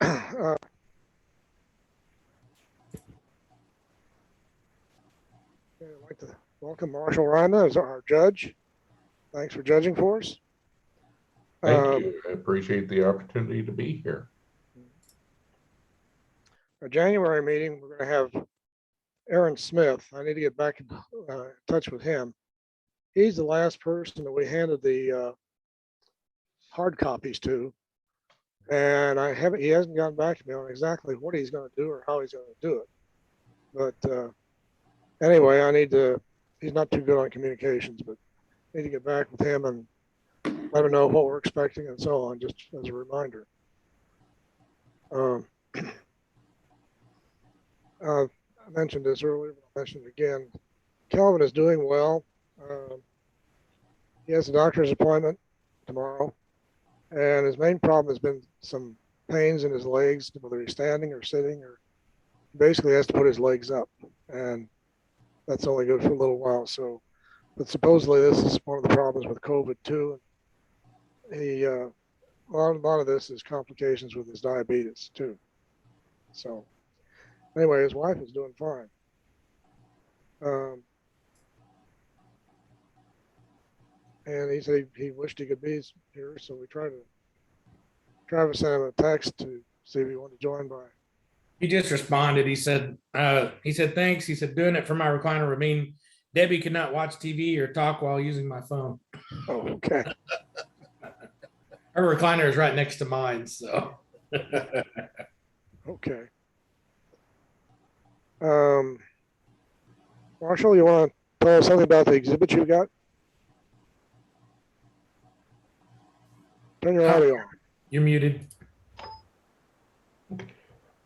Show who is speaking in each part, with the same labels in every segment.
Speaker 1: I'd like to welcome Marshall Rimann as our judge. Thanks for judging for us.
Speaker 2: Thank you. I appreciate the opportunity to be here.
Speaker 1: Our January meeting, we're going to have Aaron Smith. I need to get back in touch with him. He's the last person that we handed the hard copies to, and he hasn't gotten back to me on exactly what he's going to do or how he's going to do it. But anyway, he's not too good on communications, but I need to get back with him and let him know what we're expecting and so on, just as a reminder. I mentioned this earlier, but I'll mention it again. Kelvin is doing well. He has a doctor's appointment tomorrow, and his main problem has been some pains in his legs, whether he's standing or sitting, or he basically has to put his legs up, and that's only good for a little while. So, but supposedly this is one of the problems with COVID too. A lot of this is complications with his diabetes too. So anyway, his wife is doing fine. And he said he wished he could be here, so we Travis sent him a text to see if he wanted to join by.
Speaker 3: He just responded. He said thanks. He said, doing it from my recliner would mean Debbie could not watch TV or talk while using my phone.
Speaker 1: Oh, okay.
Speaker 3: Her recliner is right next to mine, so.
Speaker 1: Okay. Marshall, you want to tell us something about the exhibit you got? Turn your audio on.
Speaker 3: You're muted.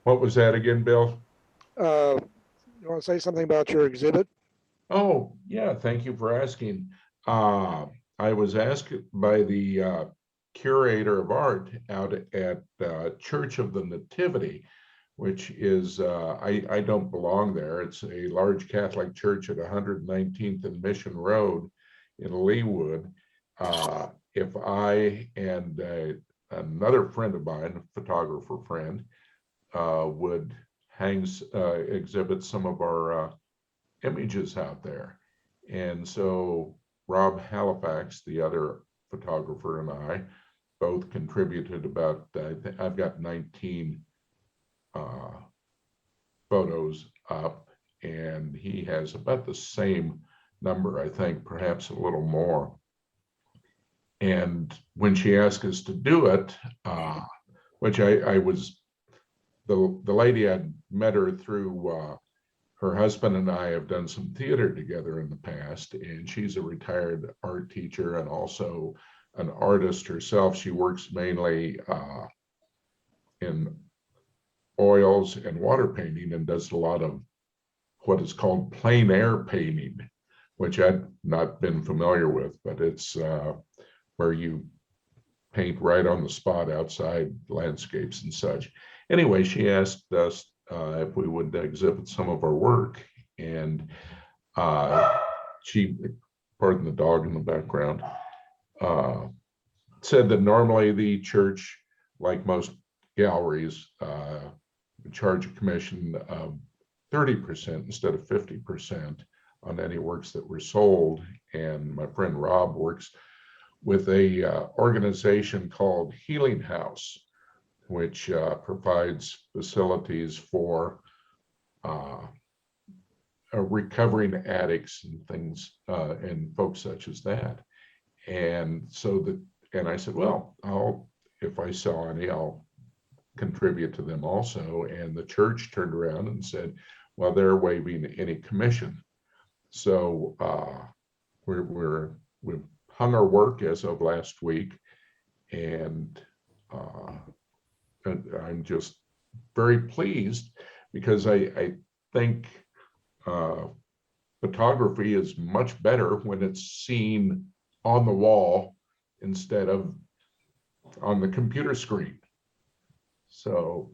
Speaker 2: What was that again, Bill?
Speaker 1: You want to say something about your exhibit?
Speaker 2: Oh, yeah, thank you for asking. I was asked by the curator of art out at Church of the Nativity, which is, I don't belong there. It's a large Catholic church at 119th and Mission Road in Leawood. If I and another friend of mine, a photographer friend, would exhibit some of our images out there. And so Rob Halifax, the other photographer, and I both contributed about, I've got 19 photos up, and he has about the same number, I think, perhaps a little more. And when she asked us to do it, which I was, the lady, I'd met her through her husband and I have done some theater together in the past, and she's a retired art teacher and also an artist herself. She works mainly in oils and water painting and does a lot of what is called plein air painting, which I'd not been familiar with, but it's where you paint right on the spot outside landscapes and such. Anyway, she asked us if we would exhibit some of our work, and she, pardon the dog in the background, said that normally the church, like most galleries, charge a commission of 30% instead of 50% on any works that were sold. And my friend Rob works with a organization called Healing House, which provides facilities for recovering addicts and things, and folks such as that. And so and I said, well, if I sell any, I'll contribute to them also. And the church turned around and said, well, they're waiving any commission. So we've hung our work as of last week, and I'm just very pleased because I think photography is much better when it's seen on the wall instead of on the computer screen. So,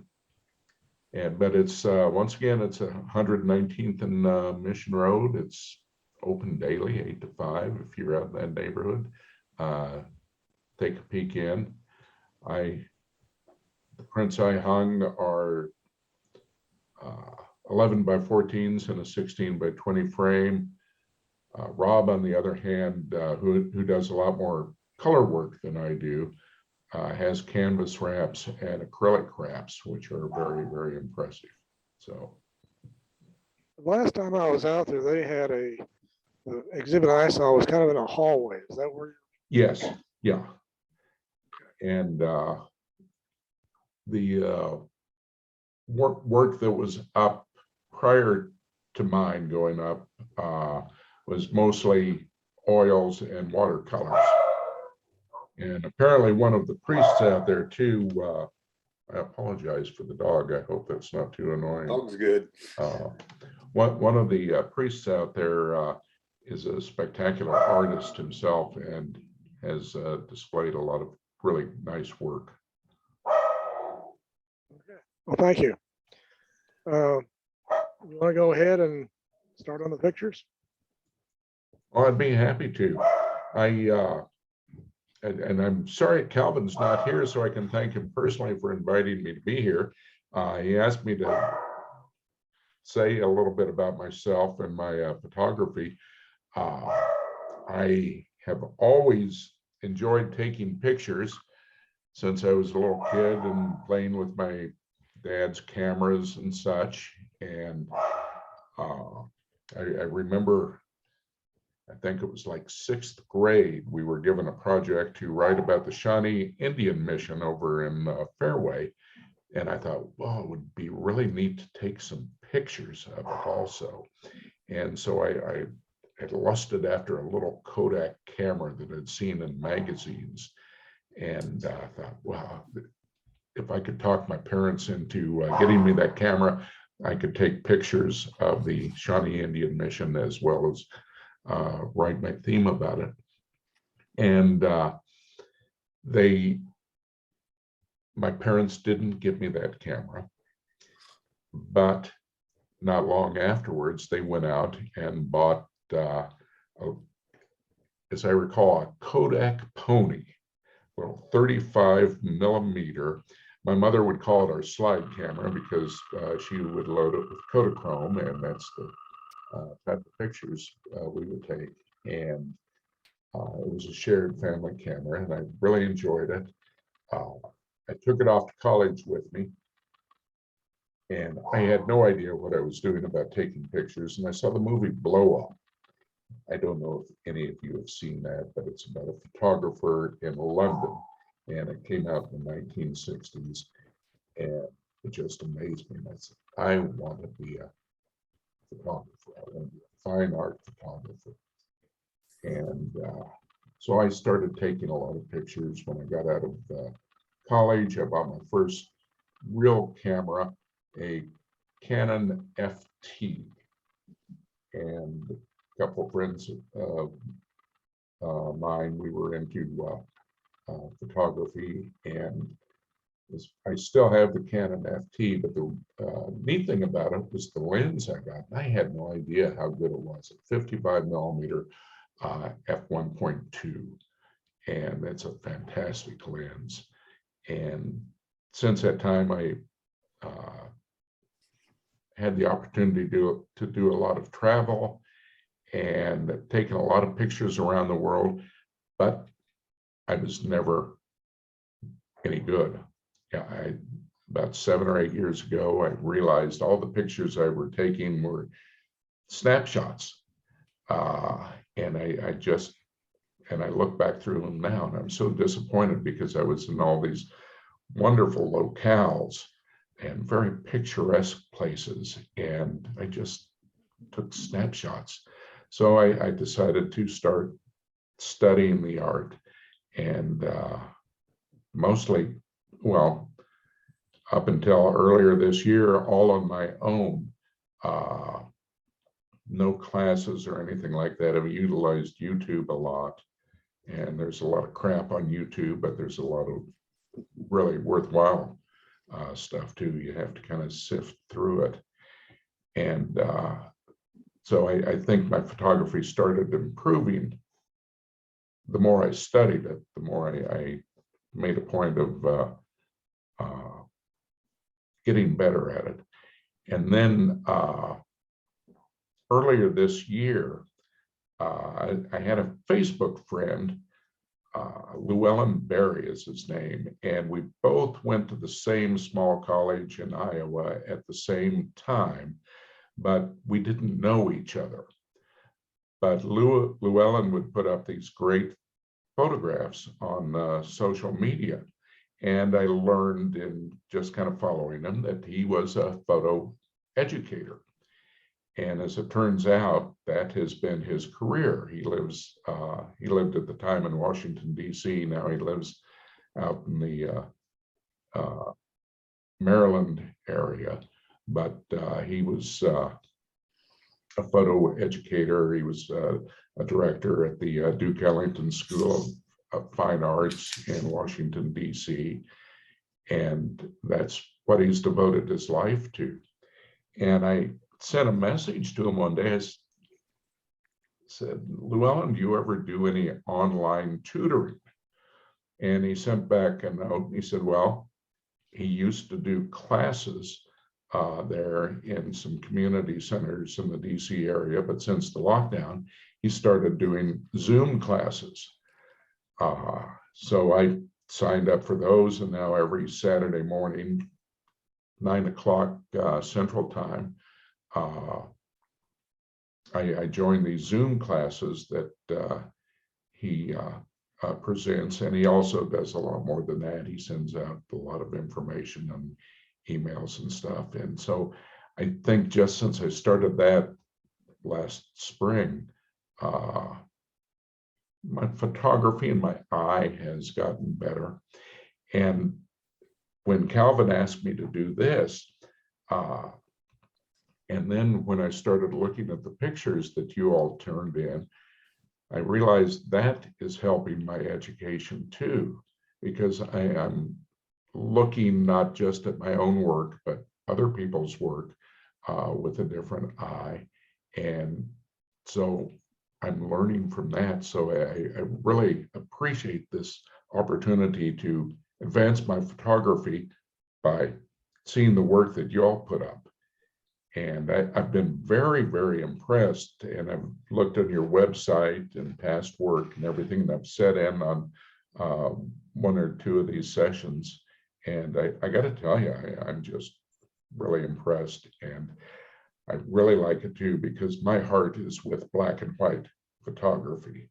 Speaker 2: but it's once again, it's 119th and Mission Road. It's open daily, 8 to 5. If you're out in that neighborhood, take a peek in. The prints I hung are 11 by 14s and a 16 by 20 frame. Rob, on the other hand, who does a lot more color work than I do, has canvas wraps and acrylic wraps, which are very, very impressive. So
Speaker 1: The last time I was out there, they had the exhibit I saw was kind of in a hallway. Is that where?
Speaker 2: yes, yeah. And the work that was up prior to mine going up was mostly oils and watercolors. And apparently one of the priests out there too, I apologize for the dog. I hope that's not too annoying.
Speaker 4: Dog's good.
Speaker 2: One of the priests out there is a spectacular artist himself and has displayed a lot of really nice work.
Speaker 1: Well, thank you. You want to go ahead and start on the pictures?
Speaker 2: Well, I'd be happy to. And I'm sorry Calvin's not here, so I can thank him personally for inviting me to be here. He asked me to say a little bit about myself and my photography. I have always enjoyed taking pictures since I was a little kid and playing with my dad's cameras and such. And I remember, I think it was like 6th grade, we were given a project to write about the Shawnee Indian Mission over in Fairway. And I thought, well, it would be really neat to take some pictures of it also. And so I had lusted after a little Kodak camera that I'd seen in magazines. And I thought, wow, if I could talk my parents into getting me that camera, I could take pictures of the Shawnee Indian Mission as well as write my theme about it. And my parents didn't give me that camera, but not long afterwards, they went out and bought, as I recall, a Kodak Pony, little 35 millimeter. My mother would call it our slide camera because she would load it with Kodachrome, and that's the type of pictures we would take. And it was a shared family camera, and I really enjoyed it. I took it off to college with me, and I had no idea what I was doing about taking pictures. And I saw the movie Blow Up. I don't know if any of you have seen that, but it's about a photographer in London, and it came out in the 1960s, and it just amazed me. And I said, I want to be a photographer. I want to be a fine art photographer. And so I started taking a lot of pictures. When I got out of college, I bought my first real camera, a Canon FT. And a couple of friends of mine, we were into photography, and I still have the Canon FT, but the neat thing about it was the lens I got. I had no idea how good it was. A 55 millimeter f1.2, and that's a fantastic lens. And since that time, I had the opportunity to do a lot of travel and taken a lot of pictures around the world, but I was never any good. Yeah, about 7 or 8 years ago, I realized all the pictures I were taking were snapshots. And I look back through them now, and I'm so disappointed because I was in all these wonderful locales and very picturesque places, and I just took snapshots. So I decided to start studying the art, and mostly, well, up until earlier this year, all on my own. No classes or anything like that. I've utilized YouTube a lot, and there's a lot of crap on YouTube, but there's a lot of really worthwhile stuff too. You have to kind of sift through it. And so I think my photography started improving. The more I studied it, the more I made a point of getting better at it. And then earlier this year, I had a Facebook friend, Llewellyn Berry is his name, and we both went to the same small college in Iowa at the same time, but we didn't know each other. But Llewellyn would put up these great photographs on social media. And I learned in just kind of following him that he was a photo educator. And as it turns out, that has been his career. He lived at the time in Washington, D.C. Now he lives out in the Maryland area. But he was a photo educator. He was a director at the Duke Ellington School of Fine Arts in Washington, D.C. And that's what he's devoted his life to. And I sent a message to him one day. I said, Llewellyn, do you ever do any online tutoring? And he sent back a note. He said, well, he used to do classes there in some community centers in the DC area, but since the lockdown, he started doing Zoom classes. So I signed up for those, and now every Saturday morning, 9 o'clock Central Time, I join these Zoom classes that he presents, and he also does a lot more than that. He sends out a lot of information and emails and stuff. And so I think just since I started that last spring, my photography and my eye has gotten better. And when Calvin asked me to do this, and then when I started looking at the pictures that you all turned in, I realized that is helping my education too, because I'm looking not just at my own work, but other people's work with a different eye. And so I'm learning from that. So I really appreciate this opportunity to advance my photography by seeing the work that you all put up. And I've been very, very impressed. And I've looked on your website and past work and everything, and I've sat in on one or two of these sessions. And I got to tell you, I'm just really impressed. And I really like it too, because my heart is with black and white photography.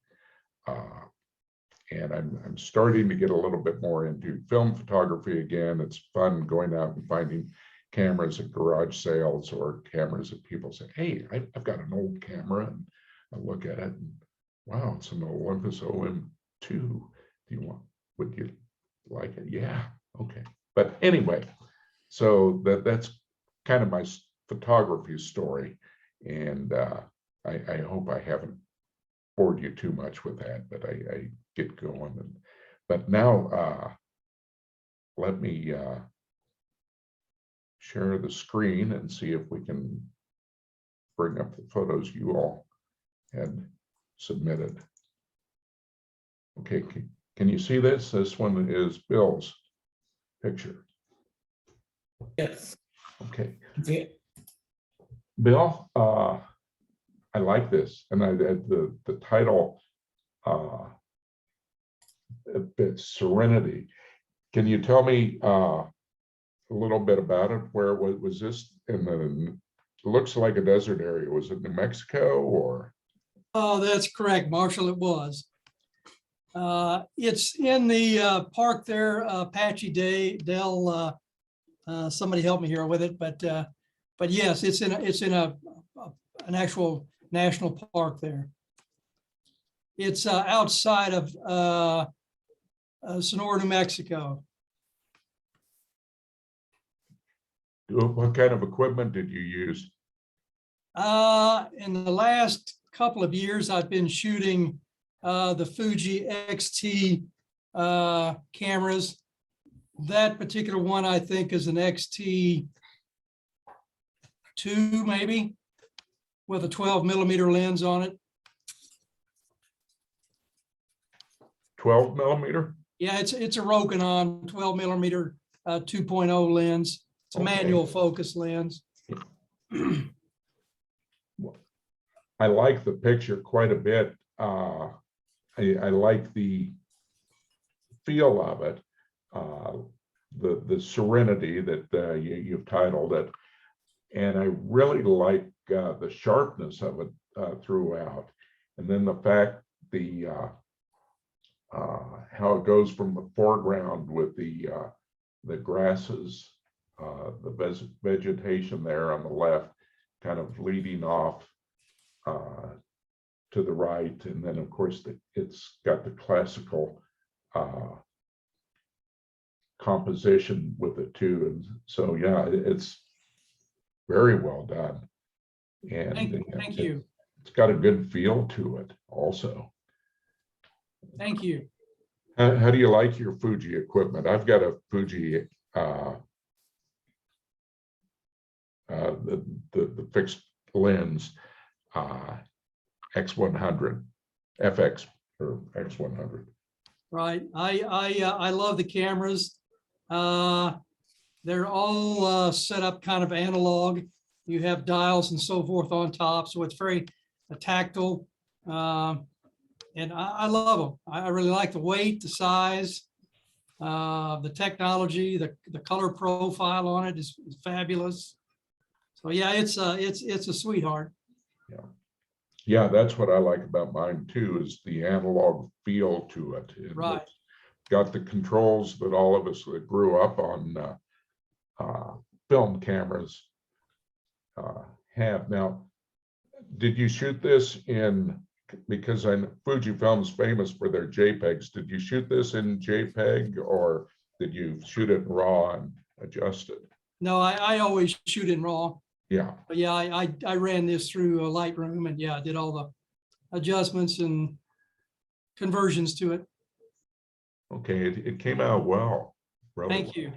Speaker 2: And I'm starting to get a little bit more into film photography again. It's fun going out and finding cameras at garage sales or cameras that people say, hey, I've got an old camera, and I look at it and wow, it's an Olympus OM2. Would you like it? Yeah, okay. But anyway, so that's kind of my photography story. And I hope I haven't bored you too much with that, but I get going. But now let me share the screen and see if we can bring up the photos you all had submitted. Okay, can you see this? This one is Bill's picture.
Speaker 3: Yes.
Speaker 2: Okay.
Speaker 3: Yeah.
Speaker 2: Bill, I like this, and the title, it's Serenity. Can you tell me a little bit about it? Where was this in the? Looks like a desert area. Was it New Mexico or?
Speaker 4: Oh, that's correct, Marshall. It was. It's in the park there, Apache Dell. Somebody help me here with it, but yes, it's in an actual national park there. It's outside of Sonora, New Mexico.
Speaker 2: What kind of equipment did you use?
Speaker 4: In the last couple of years, I've been shooting the Fuji XT cameras. That particular one, I think, is an XT2 maybe, with a 12mm lens on it.
Speaker 2: 12mm?
Speaker 4: Yeah, it's a Rokinon 12mm 2.0 lens. It's a manual focus lens.
Speaker 2: I like the picture quite a bit. I like the feel of it, the Serenity that you've titled it, and I really like the sharpness of it throughout, and then the fact how it goes from the foreground with the grasses, the vegetation there on the left, kind of leading off to the right, and then of course it's got the classical composition with it too, and so yeah, it's very well done, and
Speaker 4: Thank you.
Speaker 2: It's got a good feel to it also.
Speaker 4: Thank you.
Speaker 2: How do you like your Fuji equipment? I've got a Fuji the fixed lens X100 FX or X100.
Speaker 4: Right. I love the cameras. They're all set up kind of analog. You have dials and so forth on top, so it's very tactile. And I love them. I really like the weight, the size, the technology, the color profile on it is fabulous. So yeah, it's a sweetheart.
Speaker 2: Yeah, that's what I like about mine too, is the analog feel to it.
Speaker 4: Right.
Speaker 2: It's got the controls that all of us that grew up on film cameras have. Now, did you shoot this in, because I know Fujifilm's famous for their JPEGs, did you shoot this in JPEG or did you shoot it raw and adjust it?
Speaker 4: No, I always shoot in RAW.
Speaker 2: Yeah.
Speaker 4: But yeah, I ran this through a Lightroom and yeah, I did all the adjustments and conversions to it.
Speaker 2: Okay, it came out well. Really
Speaker 4: Thank
Speaker 2: well.
Speaker 4: you.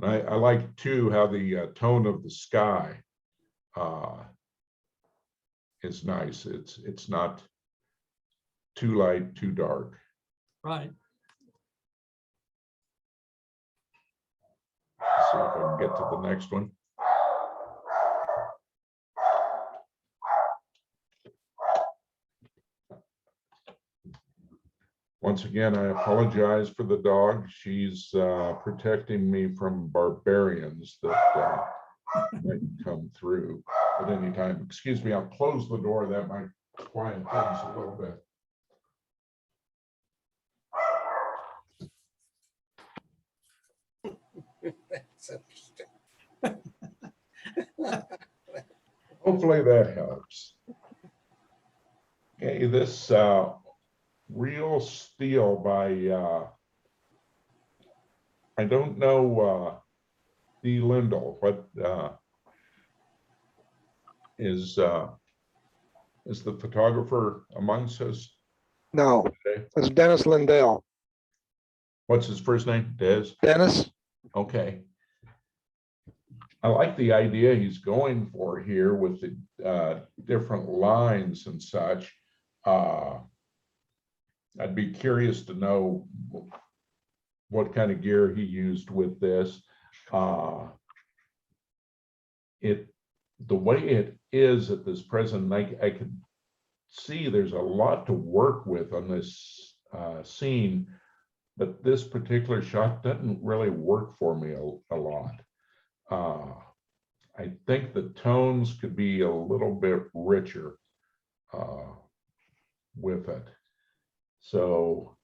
Speaker 2: And I like too how the tone of the sky is nice. It's not too light, too dark.
Speaker 4: Right.
Speaker 2: Let's see if I can get to the next one. Once again, I apologize for the dog. She's protecting me from barbarians that might come through at any time. Excuse me, I'll close the door. That might quiet things a little bit. Hopefully that helps. Okay, this Real Steel by I don't know Lindell. What is the photographer amongst us?
Speaker 1: No,
Speaker 2: Okay.
Speaker 1: it's Dennis Lindell.
Speaker 2: What's his first name? Des?
Speaker 1: Dennis?
Speaker 2: Okay. I like the idea he's going for here with the different lines and such. I'd be curious to know what kind of gear he used with this. The way it is at this present, I could see there's a lot to work with on this scene, but this particular shot doesn't really work for me a lot. I think the tones could be a little bit richer with it. So,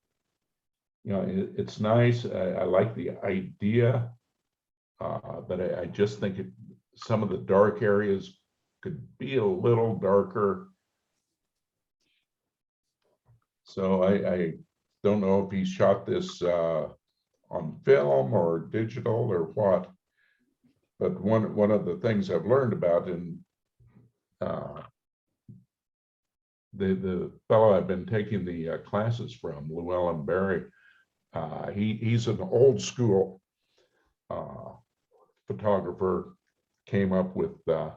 Speaker 2: you know, it's nice. I like the idea, but I just think some of the dark areas could be a little darker. So I don't know if he shot this on film or digital or what. But one of the things I've learned about in the fellow I've been taking the classes from, Llewellyn Berry, he's an old school photographer, came up with, of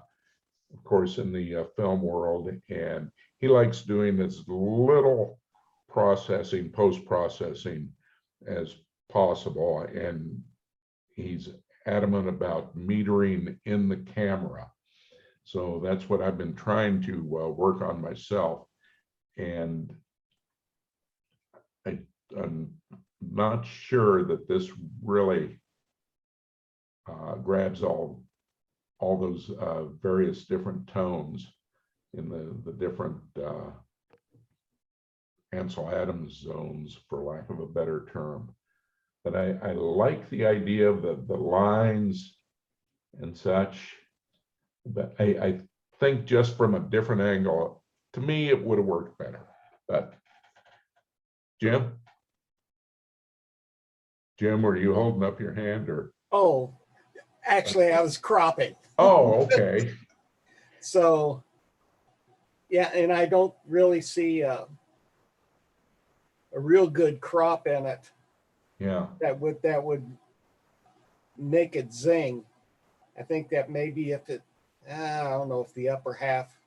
Speaker 2: course, in the film world, and he likes doing as little processing, post-processing as possible, and he's adamant about metering in the camera. So that's what I've been trying to work on myself. And I'm not sure that this really grabs all those various different tones in the different Ansel Adams zones, for lack of a better term. But I like the idea of the lines and such. But I think just from a different angle, to me, it would have worked better. But Jim, were you holding up your hand or?
Speaker 5: Oh, actually, I was cropping.
Speaker 2: Oh, okay.
Speaker 5: So, yeah, and I don't really see a real good crop in it
Speaker 2: Yeah.
Speaker 5: that would make it zing. I think that maybe if it, I don't know if the upper half.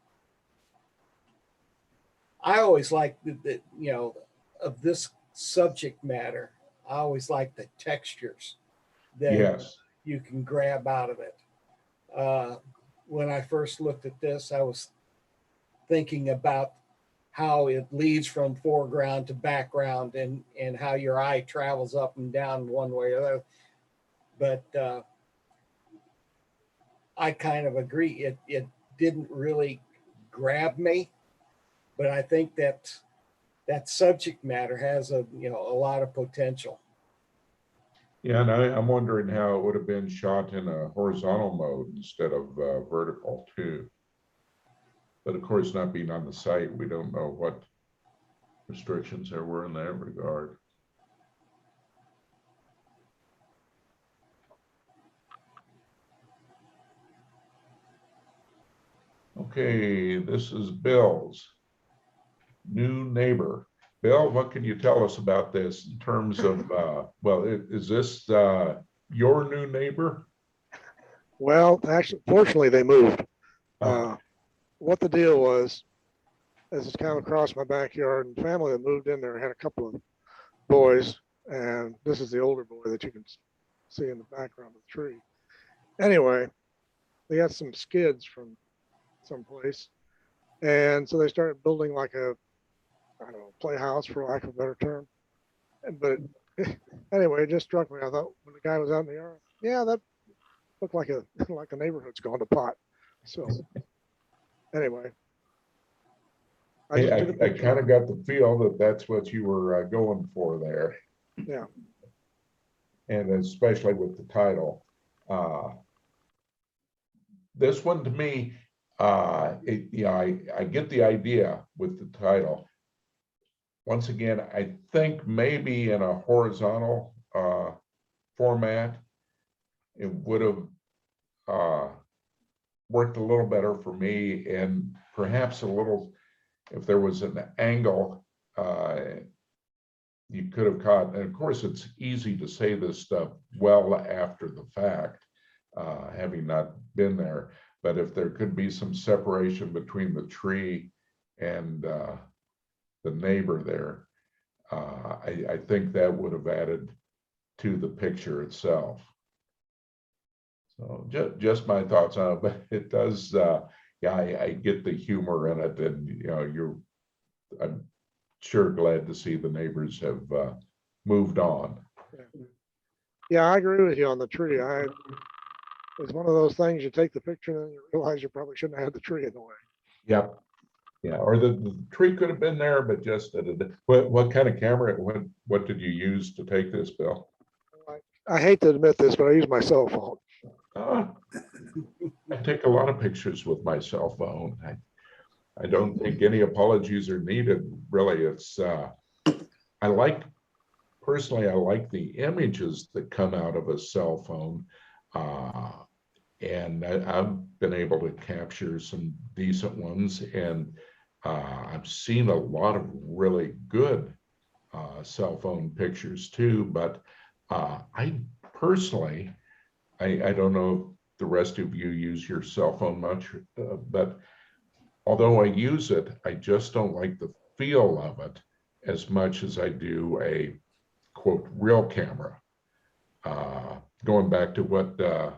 Speaker 5: I always like the you know, of this subject matter, I always like the textures that
Speaker 2: Yes.
Speaker 5: you can grab out of it. When I first looked at this, I was thinking about how it leads from foreground to background and how your eye travels up and down one way or the other. But I kind of agree. It didn't really grab me, but I think that subject matter has a lot of potential.
Speaker 2: Yeah, and I'm wondering how it would have been shot in a horizontal mode instead of vertical too. But of course, not being on the site, we don't know what restrictions there were in that regard. Okay, this is Bill's new neighbor. Bill, what can you tell us about this in terms of, well, is this your new neighbor?
Speaker 1: Well, actually, fortunately, they moved.
Speaker 2: Oh.
Speaker 1: What the deal was, as it's kind of across my backyard, and family that moved in there had a couple of boys, and this is the older boy that you can see in the background of the tree. Anyway, they got some skids from someplace, and so they started building like a, I don't know, playhouse, for lack of a better term. But anyway, it just struck me. I thought when the guy was out in the yard, yeah, that looked like a neighborhood's gone to pot. So anyway, I just took a
Speaker 2: I
Speaker 1: picture.
Speaker 2: kind of got the feel that that's what you were going for there.
Speaker 1: Yeah.
Speaker 2: And especially with the title. This one to me, I get the idea with the title. Once again, I think maybe in a horizontal format, it would have worked a little better for me, and perhaps a little, if there was an angle you could have caught. And of course, it's easy to say this stuff well after the fact, having not been there. But if there could be some separation between the tree and the neighbor there, I think that would have added to the picture itself. So just my thoughts on it, but it does, yeah, I get the humor in it, and I'm sure glad to see the neighbors have moved on.
Speaker 1: Yeah, I agree with you on the tree. It's one of those things, you take the picture and then you realize you probably shouldn't have had the tree in the way.
Speaker 2: Yep. Yeah, or the tree could have been there, but just what kind of camera? What did you use to take this, Bill?
Speaker 1: I hate to admit this, but I use my cell phone.
Speaker 2: I take a lot of pictures with my cell phone. I don't think any apologies are needed. Really, it's personally, I like the images that come out of a cell phone. And I've been able to capture some decent ones, and I've seen a lot of really good cell phone pictures too. But I personally, I don't know if the rest of you use your cell phone much, but although I use it, I just don't like the feel of it as much as I do a quote real camera. going back to what the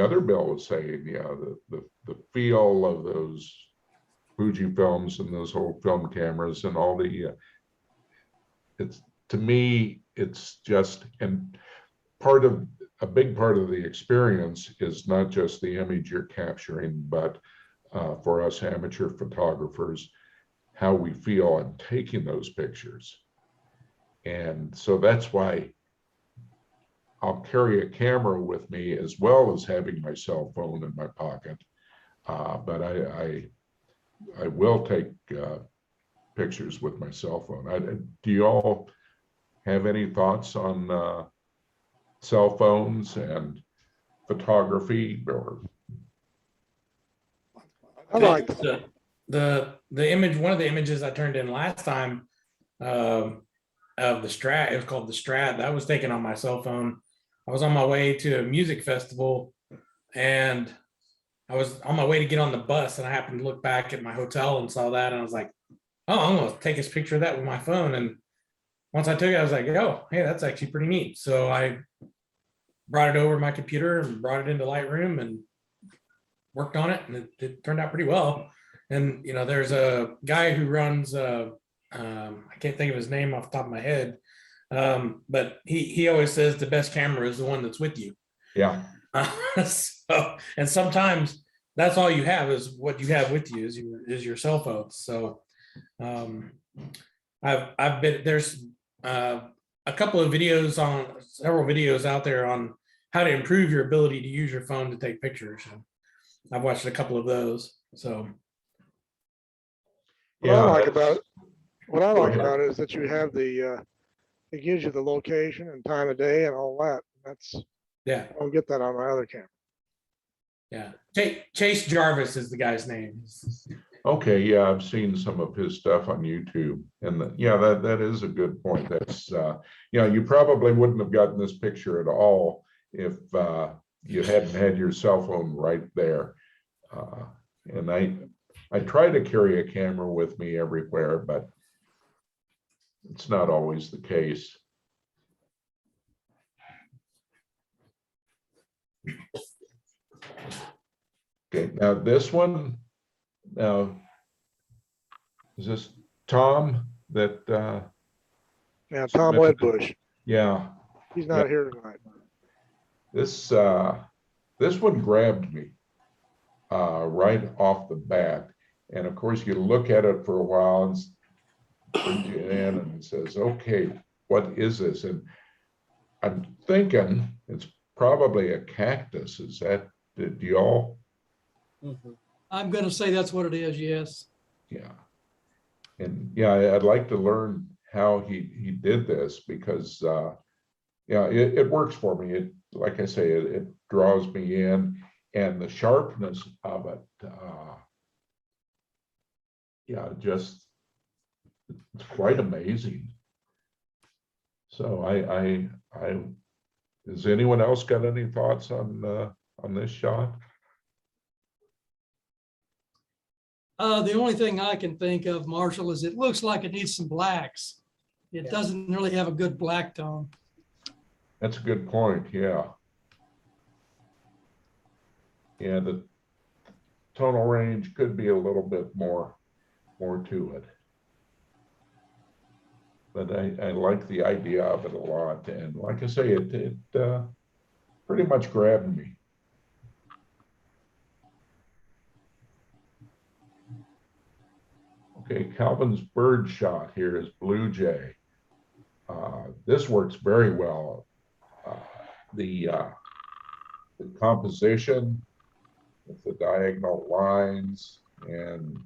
Speaker 2: other bill was saying, the feel of those Fuji films and those old film cameras and all the, it's, to me, it's just, and a big part of the experience is not just the image you're capturing, but for us amateur photographers, how we feel on taking those pictures. And so that's why I'll carry a camera with me as well as having my cell phone in my pocket. But I will take pictures with my cell phone. Do you all have any thoughts on cell phones and photography? Or
Speaker 1: I like,
Speaker 3: the image. One of the images I turned in last time of the Strat, it was called the Strat. That was taken on my cell phone. I was on my way to a music festival, and I was on my way to get on the bus, and I happened to look back at my hotel and saw that, and I was like, "Oh, I'm gonna take a picture of that with my phone." And once I took it, I was like, "Oh, hey, that's actually pretty neat." So I brought it over to my computer and brought it into Lightroom and worked on it, and it turned out pretty well. And you know, there's a guy who runs I can't think of his name off the top of my head, but he always says the best camera is the one that's with you.
Speaker 2: yeah,
Speaker 3: So, and sometimes that's all you have is what you have with you is your cell phone. So I've been, there's a couple of videos on several videos out there on how to improve your ability to use your phone to take pictures. And I've watched a couple of those. So
Speaker 1: what I like
Speaker 2: that's-
Speaker 1: about, what I
Speaker 2: Go
Speaker 1: like
Speaker 2: ahead.
Speaker 1: about it is that you have the, it gives you the location and time of day and all that. That's,
Speaker 3: yeah,
Speaker 1: I don't get that on my other camera.
Speaker 3: yeah. Chase Jarvis is the guy's name.
Speaker 2: Okay, yeah, I've seen some of his stuff on YouTube, and yeah, that is a good point. That's you know, you probably wouldn't have gotten this picture at all if you hadn't had your cell phone right there. And I try to carry a camera with me everywhere, but it's not always the case. Okay, now this one, now, is this Tom that,
Speaker 1: Yeah, Tom
Speaker 2: submitted-
Speaker 1: Wedbush,
Speaker 2: yeah,
Speaker 1: he's not here tonight.
Speaker 2: this one grabbed me right off the bat. And of course, you look at it for a while and brings you in and it says, okay, what is this? And I'm thinking it's probably a cactus. Is that, did y'all?
Speaker 5: Mhm.
Speaker 4: I'm gonna say that's what it is, yes.
Speaker 2: Yeah. And yeah, I'd like to learn how he did this because yeah, it works for me. It, like I say, it draws me in, and the sharpness of it, yeah, just it's quite amazing. So I has anyone else got any thoughts on this shot?
Speaker 4: The only thing I can think of, Marshall, is it looks like it needs some blacks. It
Speaker 5: Yeah.
Speaker 4: doesn't really have a good black tone.
Speaker 2: That's a good point. Yeah. Yeah, the tonal range could be a little bit more to it. But I like the idea of it a lot. And like I say, it pretty much grabbed me. Okay, Calvin's bird shot here is Blue Jay. This works very well. The composition with the diagonal lines and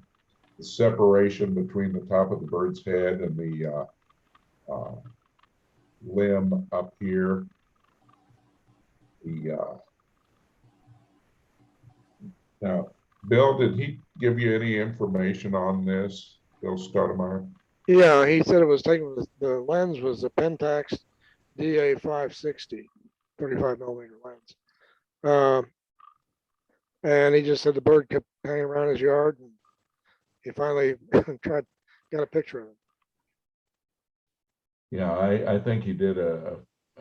Speaker 2: the separation between the top of the bird's head and the limb up here. Now, Bill, did he give you any information on this, Bill Staudenmaier?
Speaker 1: Yeah, he said it was taken, the lens was a Pentax DA 560, 35 millimeter lens. And he just said the bird kept hanging around his yard, and he finally got a picture of it.
Speaker 2: Yeah, I think he did a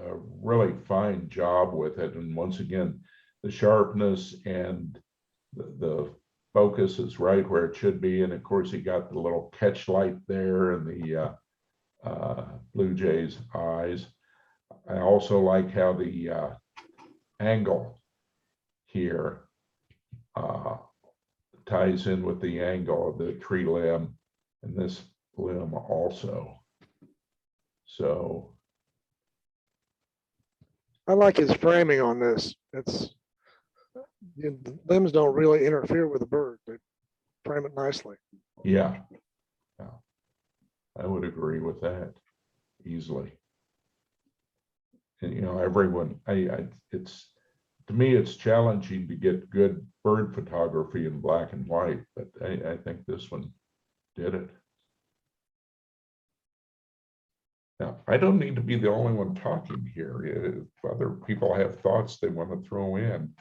Speaker 2: a really fine job with it. And once again, the sharpness and the focus is right where it should be. And of course, he got the little catch light there and the Blue Jay's eyes. I also like how the angle here ties in with the angle of the tree limb and this limb also. So
Speaker 1: I like his framing on this. It's, the limbs don't really interfere with the bird. They frame it nicely.
Speaker 2: yeah, I would agree with that easily. And you know, everyone, it's, to me, it's challenging to get good bird photography in black and white, but I think this one did it. Now, I don't need to be the only one talking here. If other people have thoughts they want to throw in.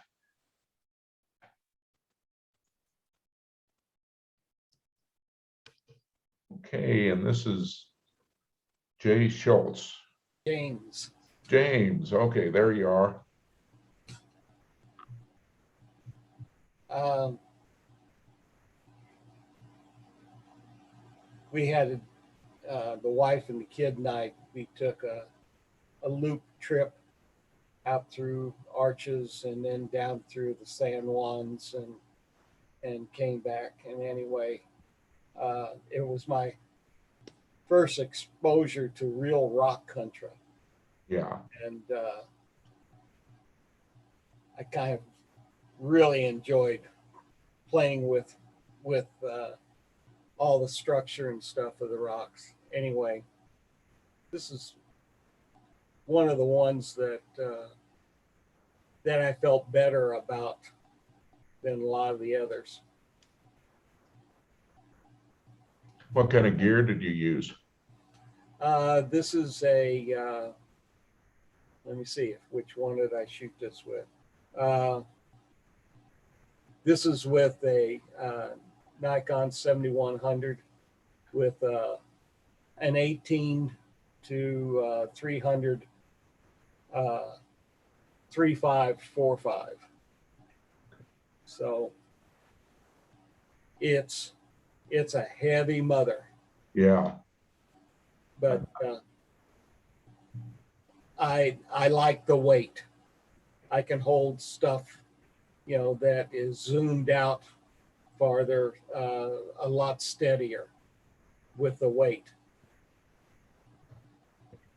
Speaker 2: Okay, and this is Jay Schultz.
Speaker 5: James.
Speaker 2: James, okay, there you are.
Speaker 5: We had the wife and the kid and I, we took a loop trip out through Arches and then down through the San Juans and came back. And anyway, it was my first exposure to real rock country.
Speaker 2: Yeah,
Speaker 5: And I kind of really enjoyed playing with all the structure and stuff of the rocks. Anyway, this is one of the ones that that I felt better about than a lot of the others.
Speaker 2: what kind of gear did you use?
Speaker 5: This is a let me see, which one did I shoot this with? This is with a Nikon 7100 with an 18 to 300 3545. So it's a heavy mother,
Speaker 2: Yeah,
Speaker 5: but I like the weight. I can hold stuff, you know, that is zoomed out farther, a lot steadier with the weight.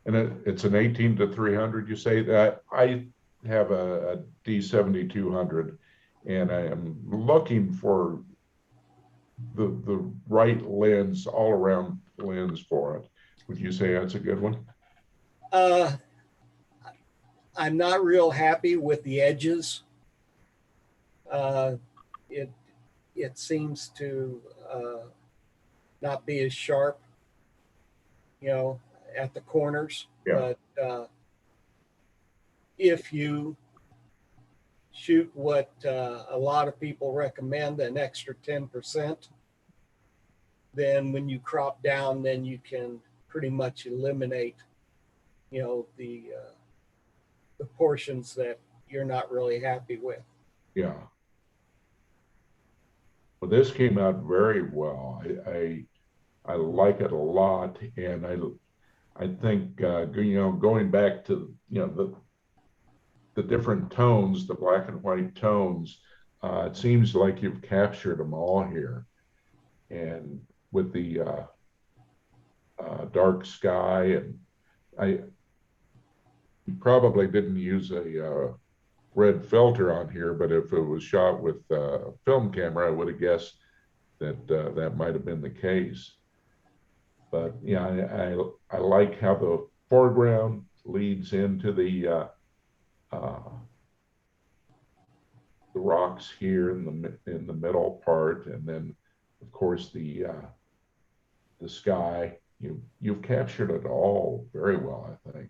Speaker 2: and it's an 18 to 300, you say that? I have a D7200 and I am looking for the right lens, all around lens for it. Would you say that's a good one?
Speaker 5: I'm not real happy with the edges. It seems to not be as sharp, you know, at the corners.
Speaker 2: Yeah.
Speaker 5: But if you shoot what a lot of people recommend, an extra 10%, then when you crop down, then you can pretty much eliminate, you know, the portions that you're not really happy with.
Speaker 2: Yeah. Well, this came out very well. I like it a lot, and I think you know, going back to, you know, the different tones, the black and white tones, it seems like you've captured them all here, and with the dark sky, and you probably didn't use a red filter on here, but if it was shot with a film camera, I would have guessed that that might have been the case. But yeah, I like how the foreground leads into the rocks here in the middle part, and then of course the sky. You've captured it all very well, I think,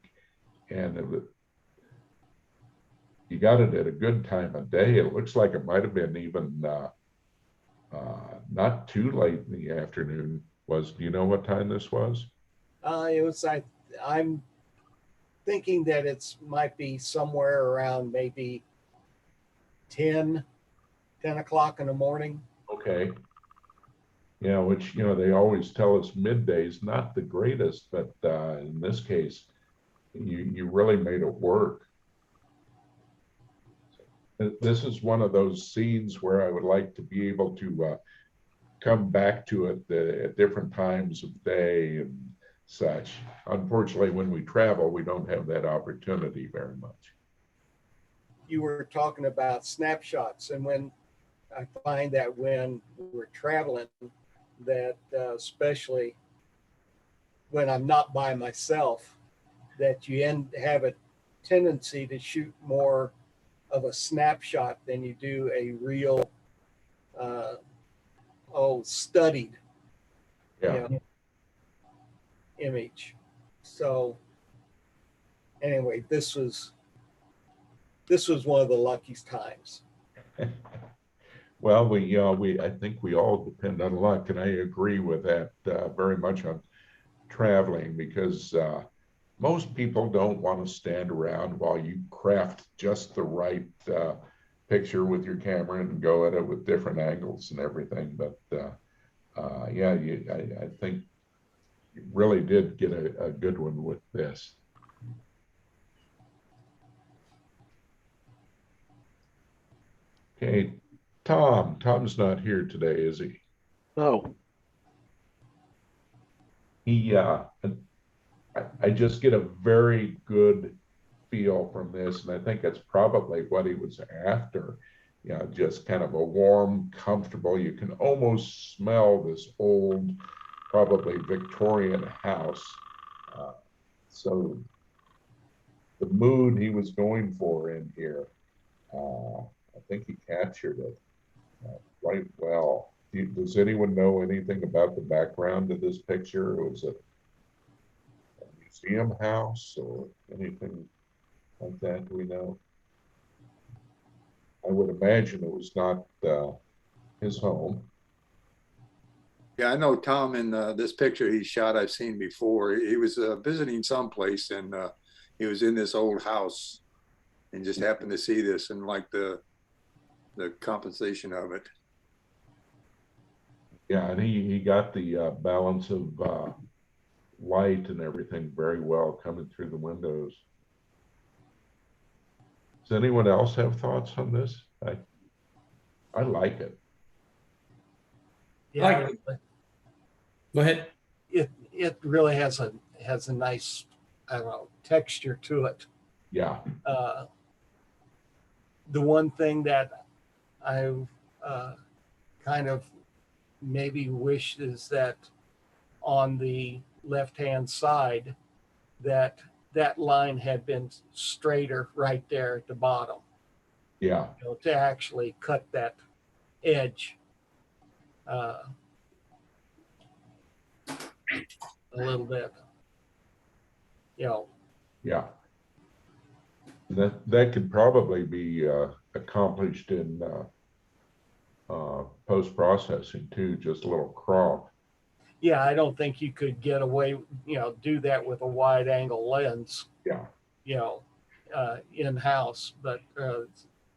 Speaker 2: and you got it at a good time of day. It looks like it might have been even not too late in the afternoon. Do you know what time this was?
Speaker 5: It was, I'm thinking that might be somewhere around maybe 10 o'clock in the morning.
Speaker 2: Okay. Yeah, which, you know, they always tell us middays, not the greatest, but in this case, you really made it work. This is one of those scenes where I would like to be able to come back to it at different times of day and such. Unfortunately, when we travel, we don't have that opportunity very much.
Speaker 5: You were talking about snapshots, and when I find that when we're traveling, that especially when I'm not by myself, that you have a tendency to shoot more of a snapshot than you do a real studied
Speaker 2: Yeah.
Speaker 5: image. So anyway, this was one of the luckiest times.
Speaker 2: Well, I think we all depend on luck, and I agree with that very much on traveling, because most people don't want to stand around while you craft just the right picture with your camera and go at it with different angles and everything. But yeah, I think you really did get a good one with this. Okay, Tom's not here today, is he?
Speaker 1: No.
Speaker 2: I just get a very good feel from this, and I think that's probably what he was after. You know, just kind of a warm, comfortable, you can almost smell this old, probably Victorian house. So the mood he was going for in here, I think he captured it quite well. Does anyone know anything about the background of this picture? Was it a museum house or anything like that? Do we know? I would imagine it was not his home.
Speaker 6: Yeah, I know Tom in this picture he shot I've seen before. He was visiting someplace, and he was in this old house and just happened to see this and like the compensation of it.
Speaker 2: Yeah, and he got the balance of light and everything very well coming through the windows. Does anyone else have thoughts on this? I like it.
Speaker 5: Yeah,
Speaker 3: Go ahead.
Speaker 5: it really has a nice, I don't know, texture to it.
Speaker 2: Yeah.
Speaker 5: The one thing that I kind of maybe wish is that on the left-hand side, that line had been straighter right there at the bottom,
Speaker 2: Yeah.
Speaker 5: you know, to actually cut that edge a little bit, you know.
Speaker 2: Yeah. That could probably be accomplished in post-processing too, just a little crop.
Speaker 5: Yeah, I don't think you could get away, you know, do that with a wide angle lens,
Speaker 2: Yeah.
Speaker 5: you know, in-house, but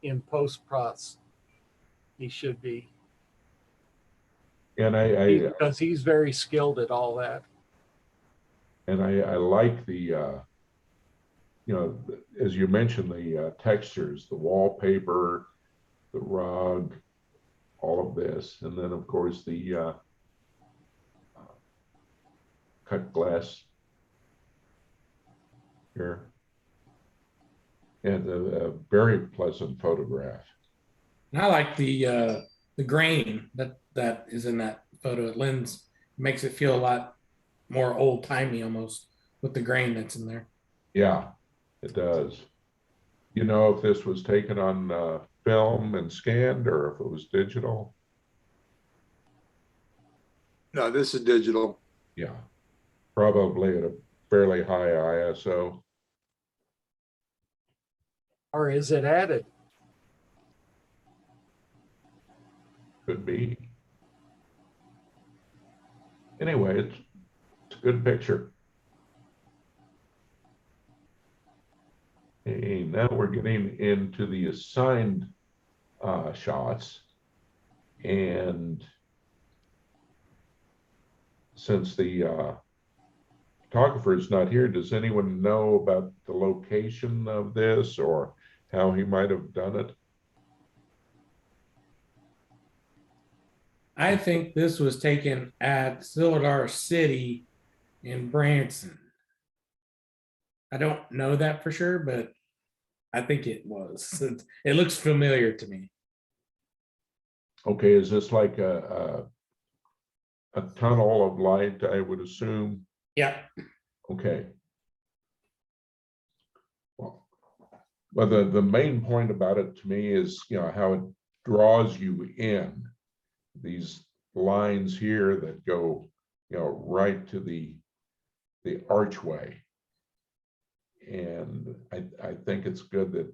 Speaker 5: in post-proc, he should be.
Speaker 2: And
Speaker 5: Because he's very skilled at all that.
Speaker 2: and I like the you know, as you mentioned, the textures, the wallpaper, the rug, all of this, and then of course the cut glass here, and a very pleasant photograph.
Speaker 3: And I like the grain that is in that photo. It makes it feel a lot more old timey almost with the grain that's in there.
Speaker 2: Yeah, it does. You know if this was taken on film and scanned or if it was digital?
Speaker 6: No, this is digital.
Speaker 2: Yeah, probably at a fairly high ISO.
Speaker 5: Or is it added?
Speaker 2: Could be. Anyway, it's a good picture. Okay, now we're getting into the assigned shots. And since the photographer is not here, does anyone know about the location of this or how he might have done it?
Speaker 3: I think this was taken at Silodar City in Branson. I don't know that for sure, but I think it was. It looks familiar to me.
Speaker 2: Okay, is this like a tunnel of light, I would assume?
Speaker 3: Yeah.
Speaker 2: Okay. Well, the main point about it to me is, how it draws you in. These lines here that go, right to the archway. And I think it's good that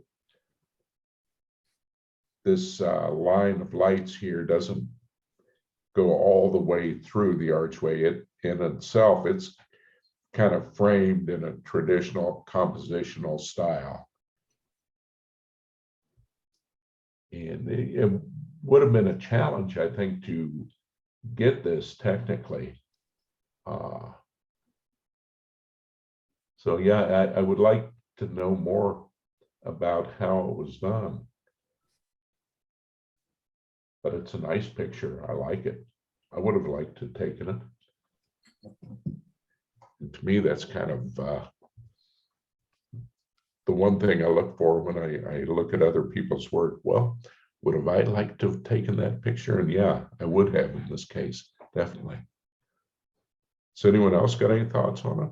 Speaker 2: this line of lights here doesn't go all the way through the archway. It in itself, it's kind of framed in a traditional compositional style. And it would have been a challenge, I think, to get this technically. So yeah, I would like to know more about how it was done. But it's a nice picture. I like it. I would have liked to have taken it. And to me, that's kind of the one thing I look for when I look at other people's work. Well, would have I liked to have taken that picture? And yeah, I would have in this case, definitely. So anyone else got any thoughts on it?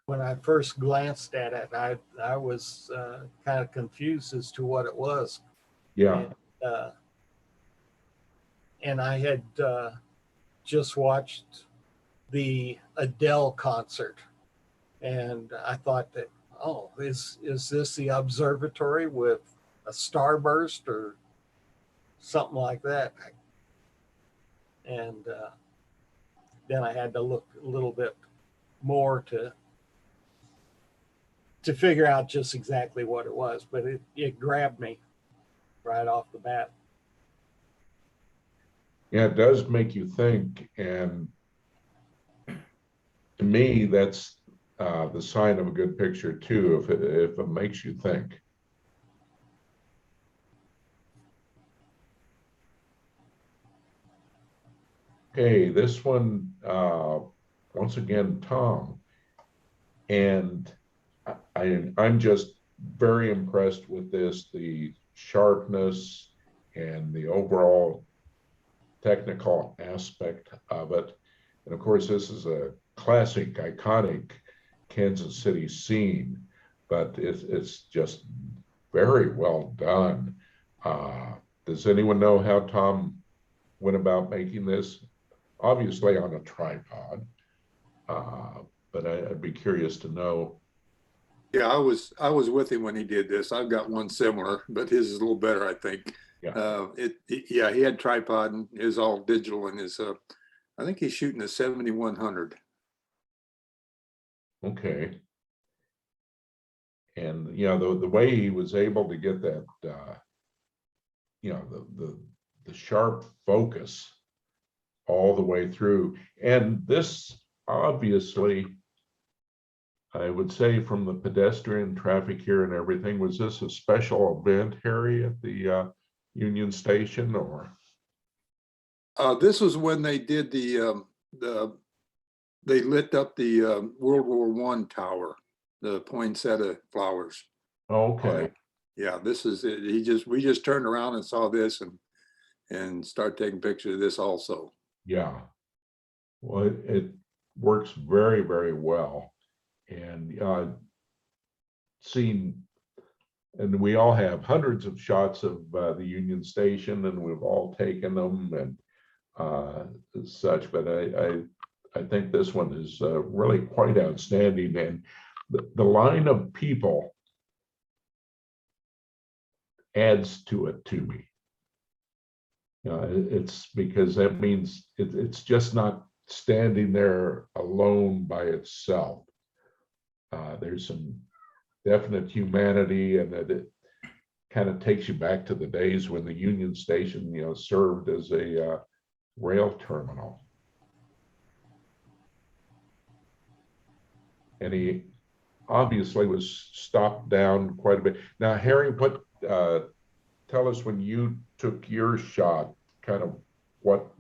Speaker 5: When I first glanced at it, I was kind of confused as to what it was.
Speaker 2: Yeah.
Speaker 5: And I had just watched the Adele concert, and I thought that, oh, is this the observatory with a starburst or something like that? And then I had to look a little bit more to figure out just exactly what it was, but it grabbed me right off the bat.
Speaker 2: Yeah, it does make you think, and to me, that's the sign of a good picture too, if it makes you think. Okay, this one, once again, Tom, and I'm just very impressed with this, the sharpness and the overall technical aspect of it. And of course, this is a classic, iconic Kansas City scene, but it's just very well done. Does anyone know how Tom went about making this? Obviously on a tripod, but I'd be curious to know.
Speaker 6: Yeah, I was with him when he did this. I've got one similar, but his is a little better, I think.
Speaker 2: Yeah.
Speaker 6: Yeah, he had tripod and is all digital, and his I think he's shooting a 7100.
Speaker 2: Okay. And the way he was able to get that, the sharp focus all the way through, and this obviously, I would say, from the pedestrian traffic here and everything, was this a special event, Harry, at the Union Station, or?
Speaker 6: This was when they did they lit up the World War I tower, the poinsettia flowers.
Speaker 2: Okay.
Speaker 6: Yeah, this is it. We just turned around and saw this and started taking pictures of this also.
Speaker 2: Yeah. Well, it works very, very well. And seen, and we all have hundreds of shots of the Union Station, and we've all taken them and such, but I think this one is really quite outstanding. And the line of people adds to it to me. It's because that means it's just not standing there alone by itself. There's some definite humanity, and that it kind of takes you back to the days when the Union Station, served as a rail terminal. And he obviously was stopped down quite a bit. Now, Harry, tell us when you took your shot, kind of what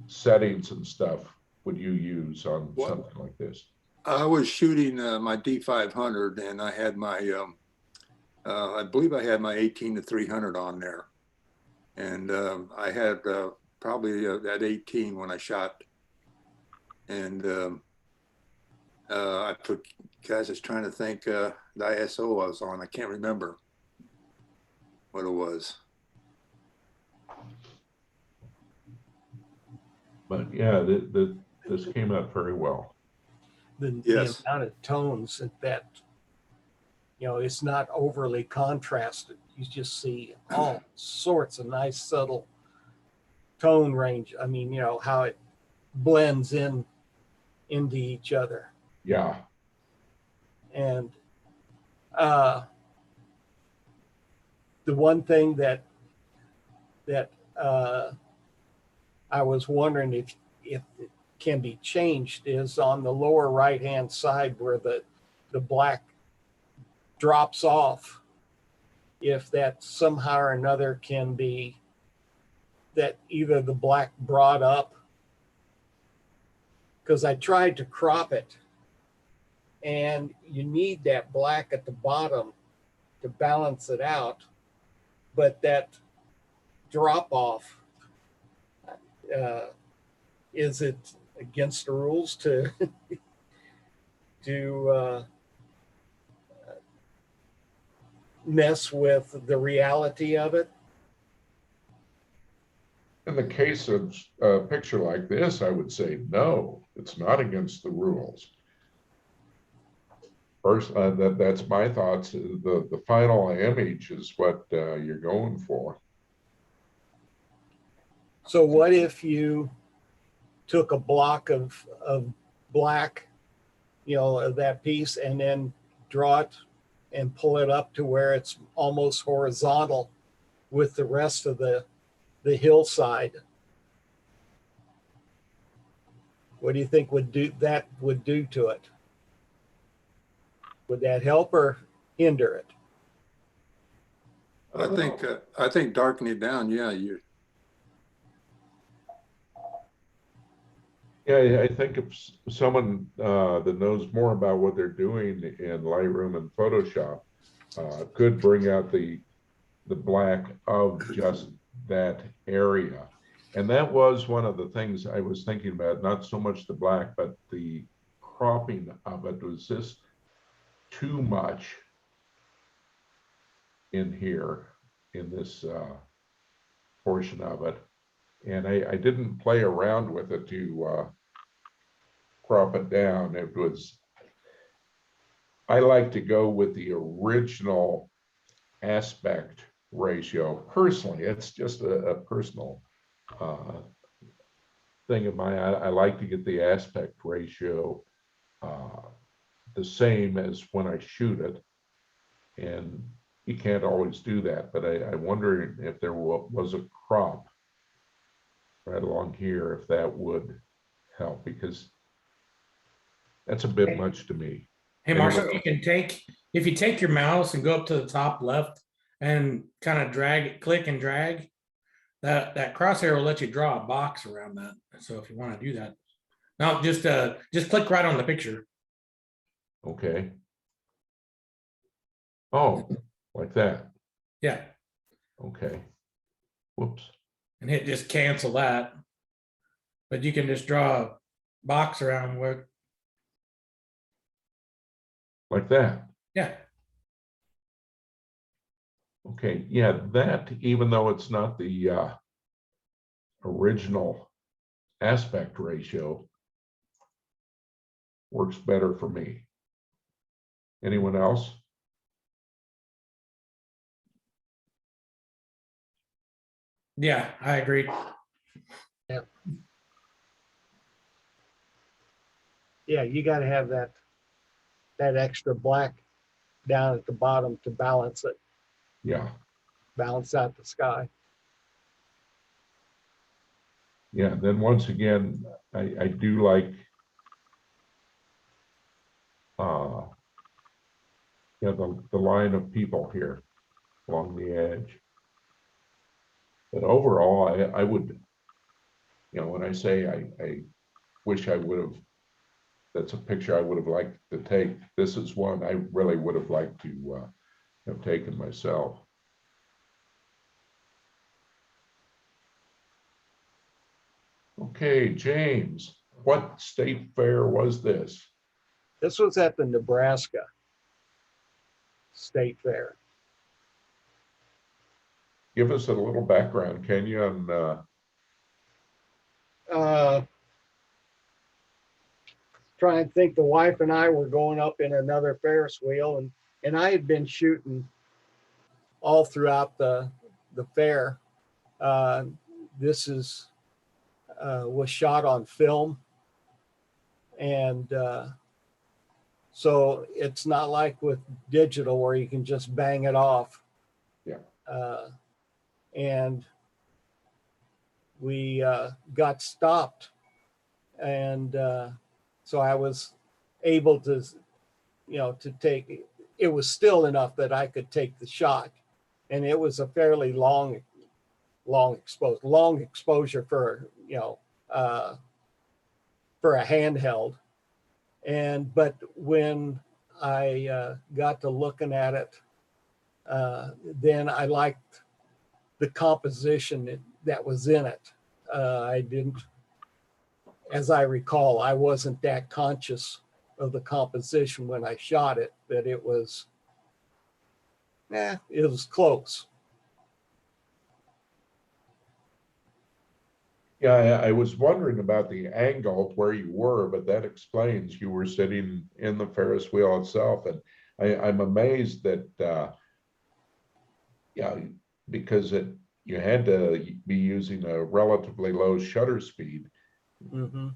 Speaker 2: settings and stuff would you use on something like this?
Speaker 6: I was shooting my D500, and I had my, I believe I had my 18-300 on there. And I had probably that 18 when I shot. And I put, guys, I was trying to think the ISO I was on. I can't remember what it was.
Speaker 2: But yeah, this came out very well.
Speaker 5: The
Speaker 6: Yes.
Speaker 5: amount of tones that, it's not overly contrasted. You just see all sorts of nice subtle tone range. I mean, how it blends into each other.
Speaker 2: Yeah.
Speaker 5: And the one thing that I was wondering if it can be changed is on the lower right hand side where the black drops off, if that somehow or another can be that either the black brought up, because I tried to crop it and you need that black at the bottom to balance it out, but that drop off, is it against the rules to mess with the reality of it?
Speaker 2: In the case of a picture like this, I would say no, it's not against the rules. First, that's my thoughts. The final image is what you're going for.
Speaker 5: So what if you took a block of black, that piece, and then draw it and pull it up to where it's almost horizontal with the rest of the hillside? What do you think would do to it? Would that help or hinder it?
Speaker 6: I think darkening it down, yeah,
Speaker 2: Yeah, I think if someone that knows more about what they're doing in Lightroom and Photoshop could bring out the black of just that area. And that was one of the things I was thinking about, not so much the black, but the cropping of it. Was this too much in here, in this portion of it? And I didn't play around with it to crop it down. It was, I like to go with the original aspect ratio. Personally, it's just a personal thing of mine. I like to get the aspect ratio the same as when I shoot it. And you can't always do that, but I wonder if there was a crop right along here, if that would help, because that's a bit much to me.
Speaker 3: Hey, Marshall, if you take your mouse and go up to the top left and kind of drag it, click and drag, that crosshair will let you draw a box around that. So if you want to do that, now just click right on the picture.
Speaker 2: Okay. Oh, like that.
Speaker 3: Yeah.
Speaker 2: Okay. Whoops.
Speaker 3: And hit just cancel that. But you can just draw a box around where.
Speaker 2: Like that.
Speaker 3: Yeah.
Speaker 2: Okay. Yeah, that, even though it's not the original aspect ratio, works better for me. Anyone else?
Speaker 3: Yeah, I agree.
Speaker 5: Yeah, you gotta have that extra black down at the bottom to balance it,
Speaker 2: Yeah,
Speaker 5: balance out the sky.
Speaker 2: yeah. Then once again, I do like yeah, the line of people here along the edge. But overall, I would, when I say I wish I would have, that's a picture I would have liked to take. This is one I really would have liked to have taken myself. Okay, James, what state fair was this?
Speaker 5: This was at the Nebraska State Fair.
Speaker 2: Give us a little background, can you, on
Speaker 5: Try and think, the wife and I were going up in another Ferris wheel, and I had been shooting all throughout the fair. This was shot on film, and so it's not like with digital where you can just bang it off.
Speaker 2: Yeah.
Speaker 5: And we got stopped, and so I was able to, to take. It was still enough that I could take the shot, and it was a fairly long exposure for for a handheld. But when I got to looking at it, then I liked the composition that was in it. I didn't, as I recall, I wasn't that conscious of the composition when I shot it, but it was close.
Speaker 2: Yeah, I was wondering about the angle of where you were, but that explains you were sitting in the Ferris wheel itself. And I'm amazed that, because you had to be using a relatively low shutter speed,
Speaker 5: Mm-hmm.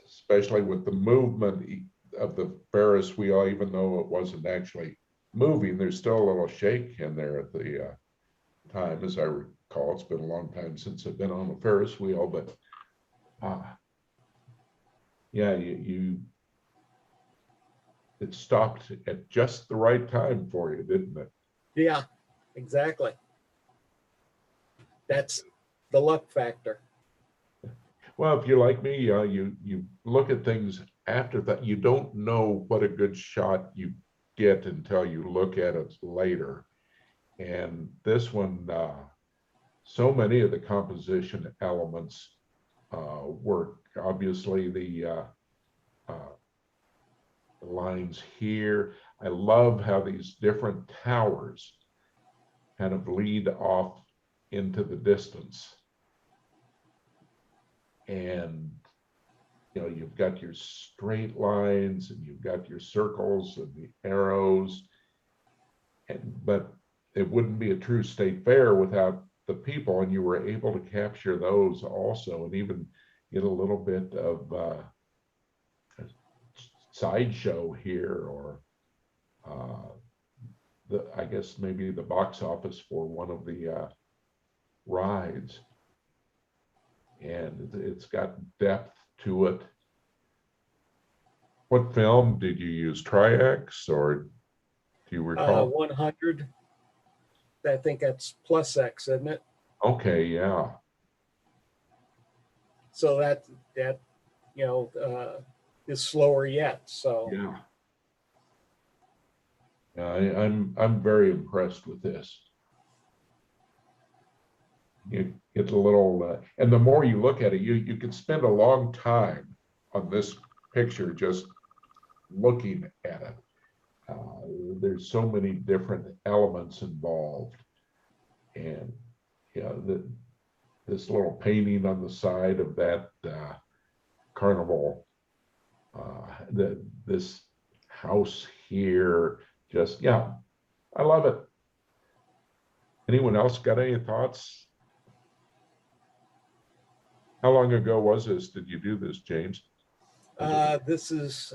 Speaker 2: especially with the movement of the Ferris wheel, even though it wasn't actually moving, there's still a little shake in there at the time, as I recall. It's been a long time since I've been on a Ferris wheel, but yeah, it stopped at just the right time for you, didn't it?
Speaker 5: Yeah, exactly. That's the luck factor.
Speaker 2: Well, if you're like me, you look at things after that. You don't know what a good shot you get until you look at it later. And this one, so many of the composition elements work. Obviously, the lines here. I love how these different towers kind of lead off into the distance. And you've got your straight lines and you've got your circles and the arrows, but it wouldn't be a true state fair without the people, and you were able to capture those also, and even get a little bit of sideshow here, or I guess maybe the box office for one of the rides. And it's got depth to it. What film did you use? Tri-X, or do you recall?
Speaker 5: 100. I think that's plus X, isn't it?
Speaker 2: Okay, yeah.
Speaker 5: So that is slower yet. So
Speaker 2: Yeah. I'm very impressed with this. You get a little, and the more you look at it, you can spend a long time on this picture just looking at it. There's so many different elements involved, and this little painting on the side of that carnival, this house here, just I love it. Anyone else got any thoughts? How long ago was this? Did you do this, James?
Speaker 5: This is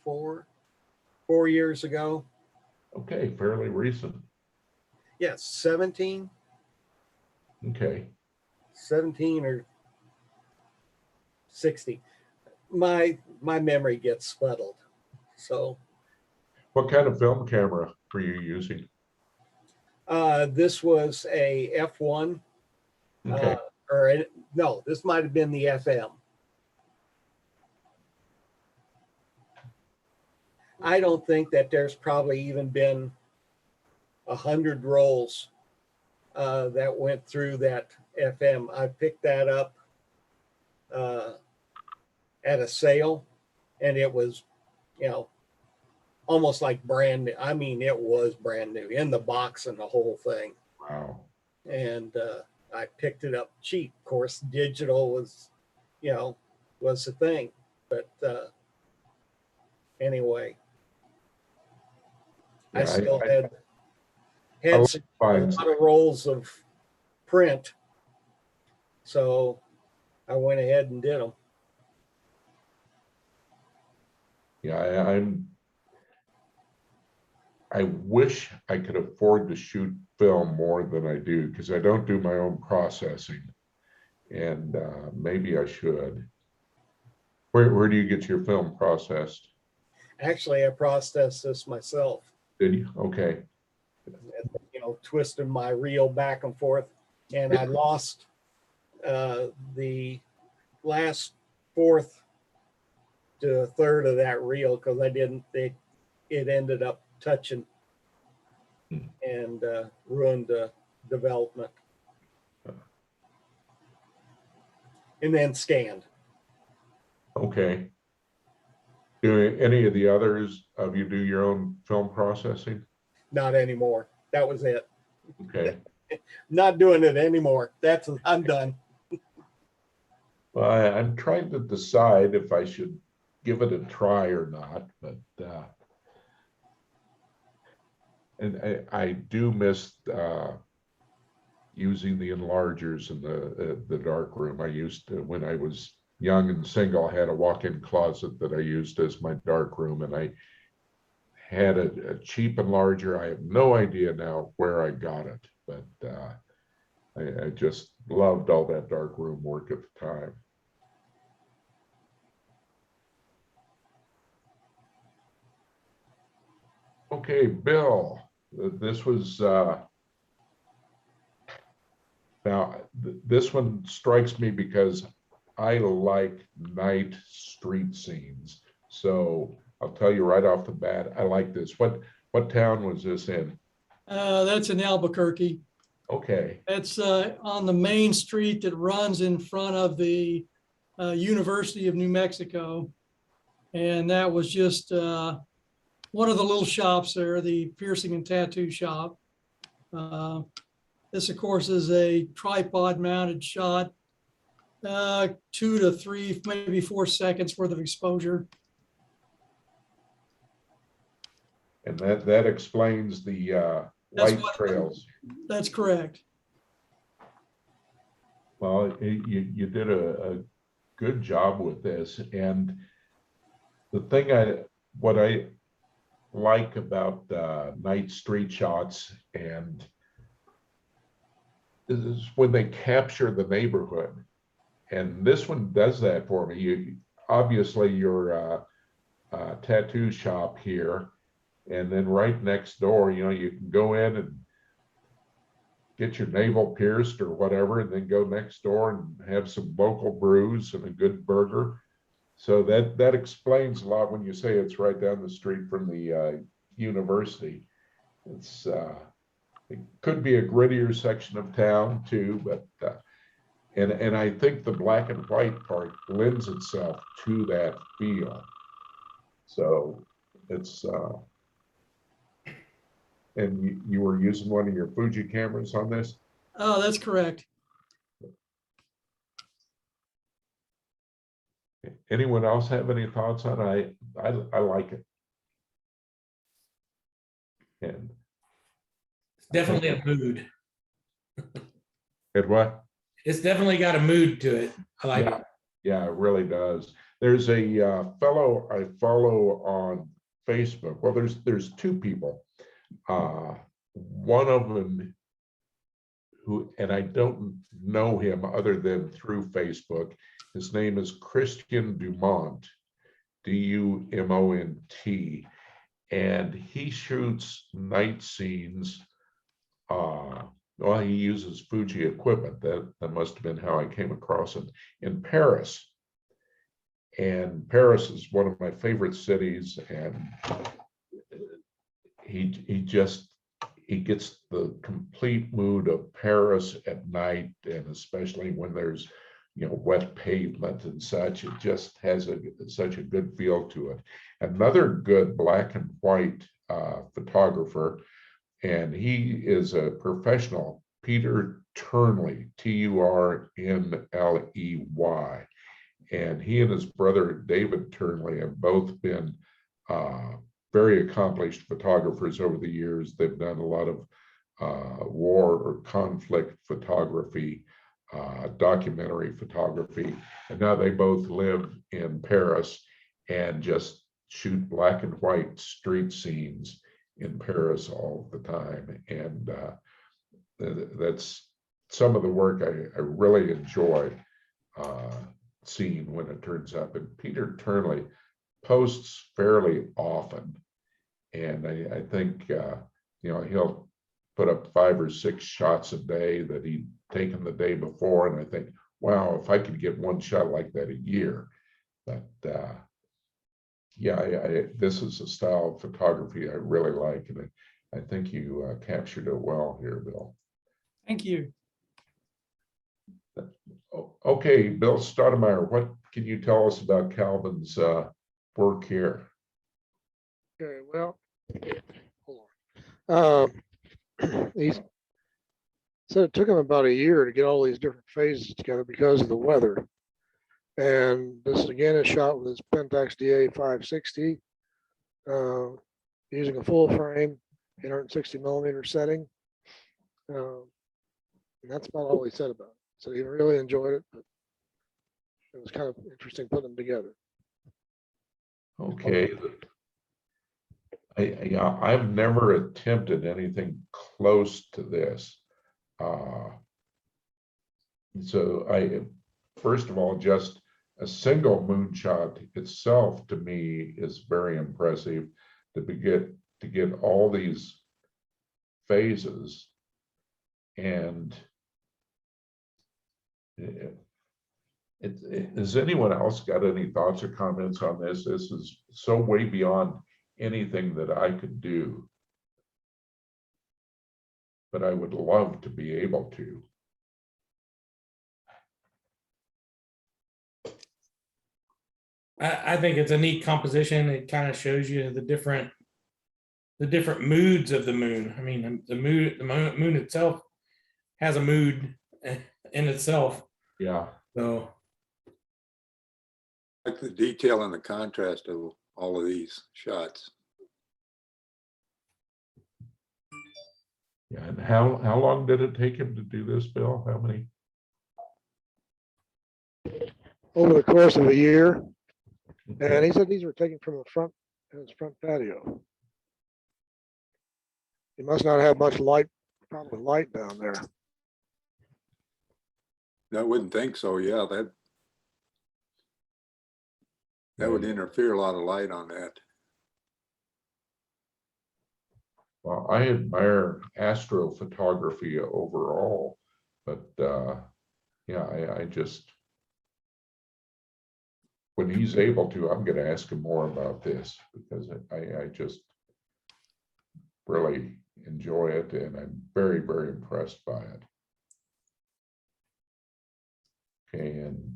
Speaker 5: 4 years ago.
Speaker 2: Okay, fairly recent.
Speaker 5: Yes, 17
Speaker 2: Okay.
Speaker 5: or 60. My memory gets fuddled. So
Speaker 2: What kind of film camera were you using?
Speaker 5: this was a F1.
Speaker 2: Okay.
Speaker 5: No, this might have been the FM. I don't think that there's probably even been 100 rolls that went through that FM. I picked that up at a sale, and it was, almost like brand new. I mean, it was brand new in the box and the whole thing.
Speaker 2: Wow.
Speaker 5: And I picked it up cheap. Of course, digital was the thing. But anyway, I
Speaker 2: Yeah,
Speaker 5: still
Speaker 2: I
Speaker 5: had
Speaker 2: like
Speaker 5: a
Speaker 2: fine.
Speaker 5: lot of rolls of print. So I went ahead and did them.
Speaker 2: Yeah, I wish I could afford to shoot film more than I do because I don't do my own processing, and maybe I should. Where do you get your film processed?
Speaker 5: Actually, I processed this myself.
Speaker 2: Did you? Okay.
Speaker 5: Twisted my reel back and forth, and I lost the last fourth to a third of that reel because it ended up touching and ruined the development. And then scanned.
Speaker 2: Okay. Do any of the others of you do your own film processing?
Speaker 5: Not anymore. That was it.
Speaker 2: Okay.
Speaker 5: Not doing it anymore. I'm done.
Speaker 2: Well, I'm trying to decide if I should give it a try or not, but and I do miss using the enlargers in the dark room. I used to, when I was young and single, I had a walk-in closet that I used as my dark room, and I had a cheap enlarger. I have no idea now where I got it, but I just loved all that dark room work at the time. Okay, Bill, this was now this one strikes me because I like night street scenes. So I'll tell you right off the bat, I like this. What town was this in?
Speaker 4: That's in Albuquerque.
Speaker 2: Okay.
Speaker 4: That's on the main street that runs in front of the University of New Mexico. And that was just one of the little shops there, the piercing and tattoo shop. This, of course, is a tripod mounted shot, 2 to 3, maybe 4 seconds worth of exposure.
Speaker 2: And that explains the light trails.
Speaker 4: That's correct.
Speaker 2: Well, you did a good job with this. And the thing what I like about night street shots and is when they capture the neighborhood. And this one does that for me. Obviously your tattoo shop here, and then right next door, you can go in and get your navel pierced or whatever, and then go next door and have some local brews and a good burger. So that explains a lot when you say it's right down the street from the university. It could be a grittier section of town too, but and I think the black and white part lends itself to that feel. So it's and you were using one of your Fuji cameras on this?
Speaker 4: Oh, that's correct.
Speaker 2: Anyone else have any thoughts on it? I like it. And
Speaker 3: It's definitely a mood.
Speaker 2: it what?
Speaker 3: It's definitely got a mood to it. I like it.
Speaker 2: Yeah, it really does. There's a fellow I follow on Facebook. Well, there's two people. One of them who, and I don't know him other than through Facebook. His name is Christian Dumont, D-U-M-O-N-T, and he shoots night scenes. Well, he uses Fuji equipment. That must have been how I came across him in Paris. And Paris is one of my favorite cities, and he gets the complete mood of Paris at night, and especially when there's wet pavement and such. It just has such a good feel to it. Another good black and white photographer, and he is a professional, Peter Turnley, T-U-R-N-L-E-Y. And he and his brother, David Turnley, have both been very accomplished photographers over the years. They've done a lot of war or conflict photography, documentary photography. And now they both live in Paris and just shoot black and white street scenes in Paris all the time. And that's some of the work I really enjoy seeing when it turns up. And Peter Turnley posts fairly often, and I think he'll put up 5 or 6 shots a day that he'd taken the day before, and I think, wow, if I could get one shot like that a year. But this is a style of photography I really like, and I think you captured it well here, Bill.
Speaker 4: Thank you.
Speaker 2: Okay, Bill Staudenmaier, what can you tell us about Calvin's work here?
Speaker 1: Okay, well, hold on. He said it took him about a year to get all these different phases together because of the weather. And this again is shot with his Pentax DA 560, using a full frame, 860 millimeter setting. And that's about all he said about it. So he really enjoyed it, but it was kind of interesting putting them together.
Speaker 2: Okay. I've never attempted anything close to this. So first of all, just a single moonshot itself to me is very impressive. To get all these phases, and has anyone else got any thoughts or comments on this? This is so way beyond anything that I could do, but I would love to be able to.
Speaker 3: I think it's a neat composition. It kind of shows you the different moods of the moon. I mean, the moon itself has a mood in itself.
Speaker 2: Yeah.
Speaker 3: So
Speaker 6: I like the detail and the contrast of all of these shots.
Speaker 2: Yeah. And how long did it take him to do this, Bill? How many?
Speaker 1: Over the course of a year. And he said these were taken from the front, his front patio. He must not have much light, probably light down there.
Speaker 6: I wouldn't think so. Yeah, that would interfere a lot of light on that.
Speaker 2: Well, I admire astrophotography overall, but yeah, I just, when he's able to, I'm going to ask him more about this, because I just really enjoy it, and I'm very, very impressed by it. Okay, and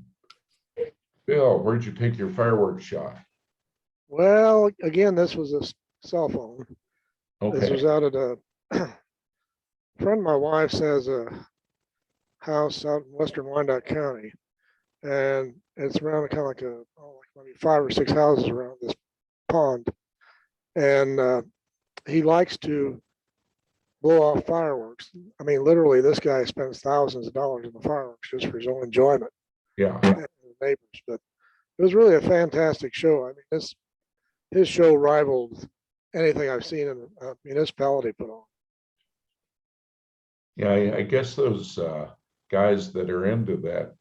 Speaker 2: Bill, where'd you take your fireworks shot?
Speaker 1: Well, again, this was a cell phone. This was
Speaker 2: Okay,
Speaker 1: out at a friend of my wife's has a house out in western Wyandotte County, and it's around kind of like like maybe 5 or 6 houses around this pond, and he likes to blow off fireworks. I mean, literally, this guy spends thousands of dollars on the fireworks just for his own enjoyment
Speaker 2: yeah,
Speaker 1: and his neighbors. But it was really a fantastic show. I mean, his show rivaled anything I've seen in a municipality put on.
Speaker 2: Yeah, I guess those guys that are into that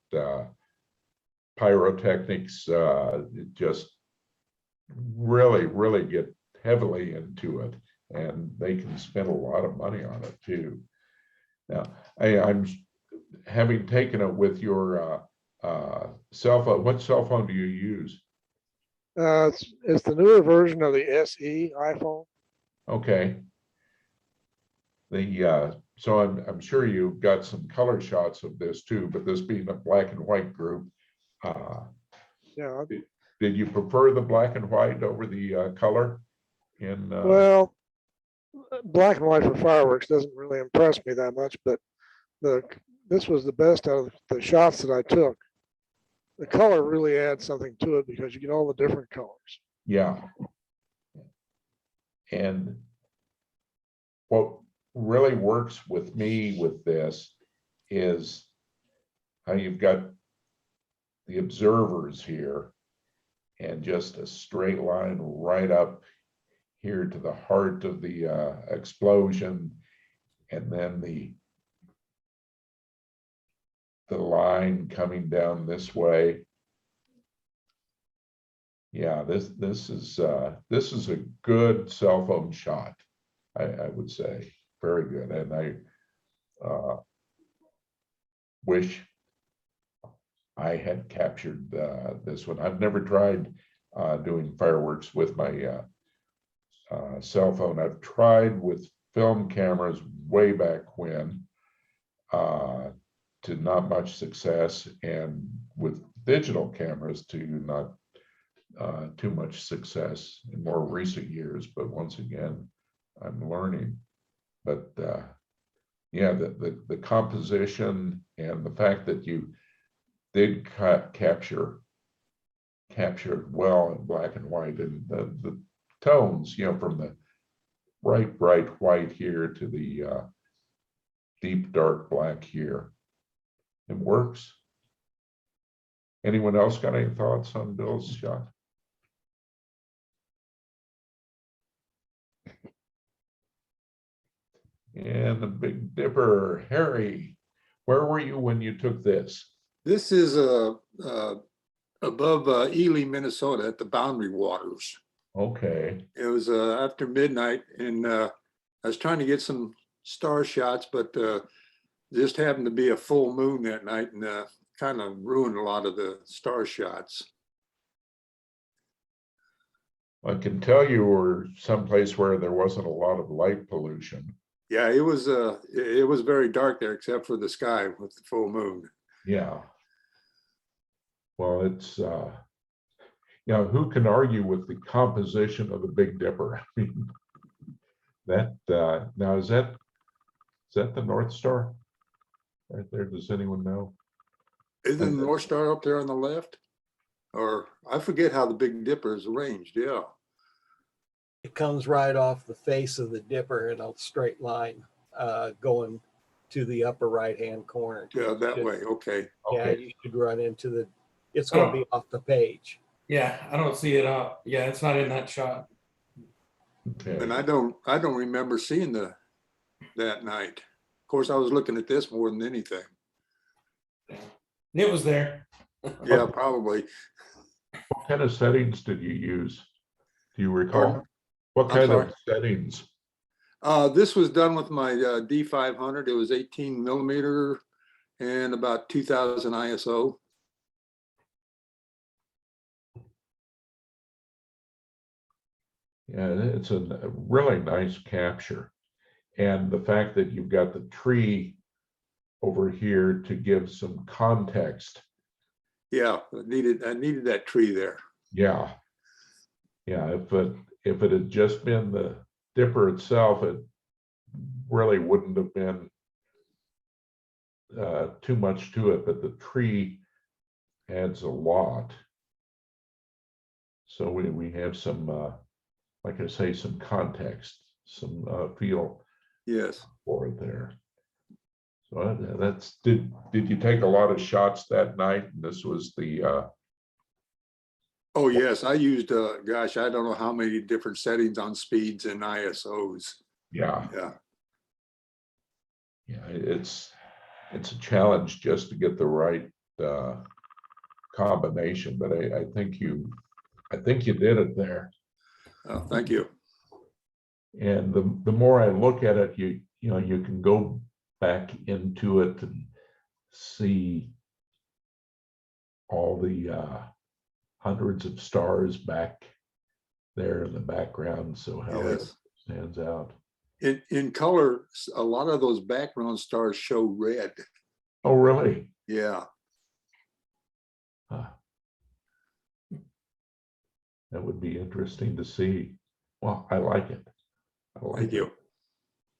Speaker 2: pyrotechnics just really get heavily into it, and they can spend a lot of money on it too. Now, I'm having taken it with your cell phone. What cell phone do you use?
Speaker 1: It's the newer version of the SE iPhone.
Speaker 2: Okay. So I'm sure you've got some color shots of this too, but this being a black and white group,
Speaker 1: Yeah.
Speaker 2: did you prefer the black and white over the color?
Speaker 1: Well, black and white for fireworks doesn't really impress me that much, but this was the best out of the shots that I took. The color really adds something to it because you get all the different colors.
Speaker 2: Yeah. And what really works with me with this is how you've got the observers here and just a straight line right up here to the heart of the explosion, and then the line coming down this way. Yeah, this is a good cell phone shot, I would say. Very good. And I wish I had captured this one. I've never tried doing fireworks with my cell phone. I've tried with film cameras way back when, to not much success, and with digital cameras to not too much success in more recent years. But once again, I'm learning. But yeah, the composition and the fact that you did capture it well in black and white, and the tones, from the bright white here to the deep dark black here, it works. Anyone else got any thoughts on Bill's shot? And the Big Dipper, Harry, where were you when you took this?
Speaker 6: This is above Ely, Minnesota, at the Boundary Waters.
Speaker 2: Okay.
Speaker 6: It was after midnight, and I was trying to get some star shots, but just happened to be a full moon that night, and kind of ruined a lot of the star shots.
Speaker 2: I can tell you were someplace where there wasn't a lot of light pollution.
Speaker 6: Yeah, it was very dark there, except for the sky with the full moon.
Speaker 2: Yeah. Well, it's who can argue with the composition of the Big Dipper? I mean, that now is that the North Star right there? Does anyone know?
Speaker 6: Isn't the North Star up there on the left? Or I forget how the Big Dipper is arranged. Yeah.
Speaker 5: It comes right off the face of the dipper in a straight line, going to the upper right-hand corner.
Speaker 6: Yeah, that way. Okay.
Speaker 5: Yeah,
Speaker 2: Okay.
Speaker 5: you should run into it's going to be off the page.
Speaker 3: Yeah, I don't see it up. Yeah, it's not in that shot.
Speaker 2: Okay.
Speaker 6: And I don't remember seeing that night. Of course, I was looking at this more than anything.
Speaker 3: It was there.
Speaker 6: Yeah, probably.
Speaker 2: What kind of settings did you use? Do you recall?
Speaker 6: Pardon?
Speaker 2: What
Speaker 6: I'm
Speaker 2: kind
Speaker 6: sorry?
Speaker 2: of settings?
Speaker 6: This was done with my D500. It was 18 millimeter and about 2000 ISO.
Speaker 2: Yeah, it's a really nice capture. And the fact that you've got the tree over here to give some context.
Speaker 6: Yeah, I needed that tree there.
Speaker 2: Yeah. Yeah, if it had just been the Dipper itself, it really wouldn't have been too much to it, but the tree adds a lot. So we have some, like I say, some context, some feel
Speaker 6: Yes.
Speaker 2: for it there. So did you take a lot of shots that night? And this was the
Speaker 6: Oh, yes, I used, gosh, I don't know how many different settings on speeds and ISOs.
Speaker 2: Yeah,
Speaker 6: Yeah,
Speaker 2: yeah, it's a challenge just to get the right combination, but I think you did it there.
Speaker 6: thank you.
Speaker 2: And the more I look at it, you know, you can go back into it and see all the hundreds of stars back there in the background. So how it
Speaker 6: Yes.
Speaker 2: stands out.
Speaker 6: In color, a lot of those background stars show red.
Speaker 2: Oh, really?
Speaker 6: Yeah,
Speaker 2: Huh. That would be interesting to see. Well, I like it. I like
Speaker 6: thank
Speaker 2: it.
Speaker 6: you.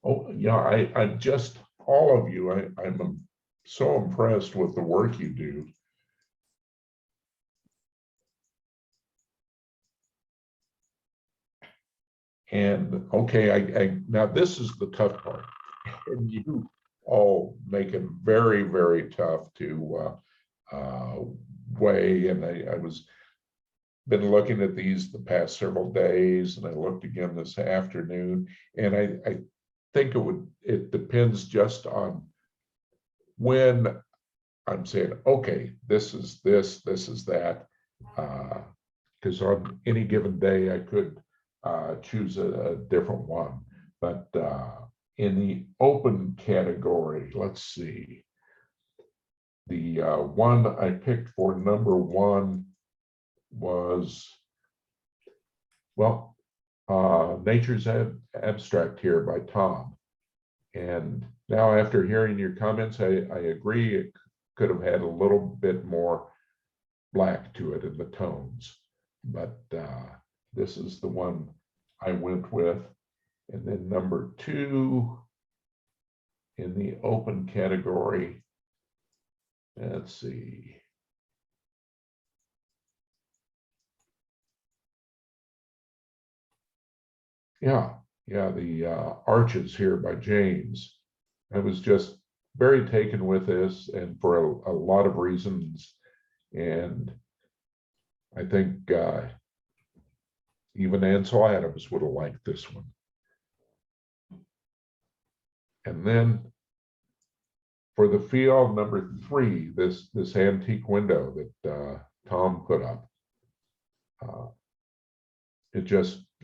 Speaker 2: Oh, yeah, I'm just, all of you, I'm so impressed with the work you do. And okay, now this is the tough part. And you all make it very, very tough to weigh. And I was been looking at these the past several days, and I looked again this afternoon, and I think it depends just on when I'm saying, okay, this is this is that. Because on any given day I could choose a different one. But in the open category, let's see. The one I picked for number one was, well, Nature's Abstract here by Tom. And now after hearing your comments, I agree it could have had a little bit more black to it in the tones. But this is the one I went with. And then number two in the open category, let's see. Yeah, the Arches here by James. I was just very taken with this, and for a lot of reasons. And I think even Ansel Adams would have liked this one. And then for the field number three, this antique window that Tom put up,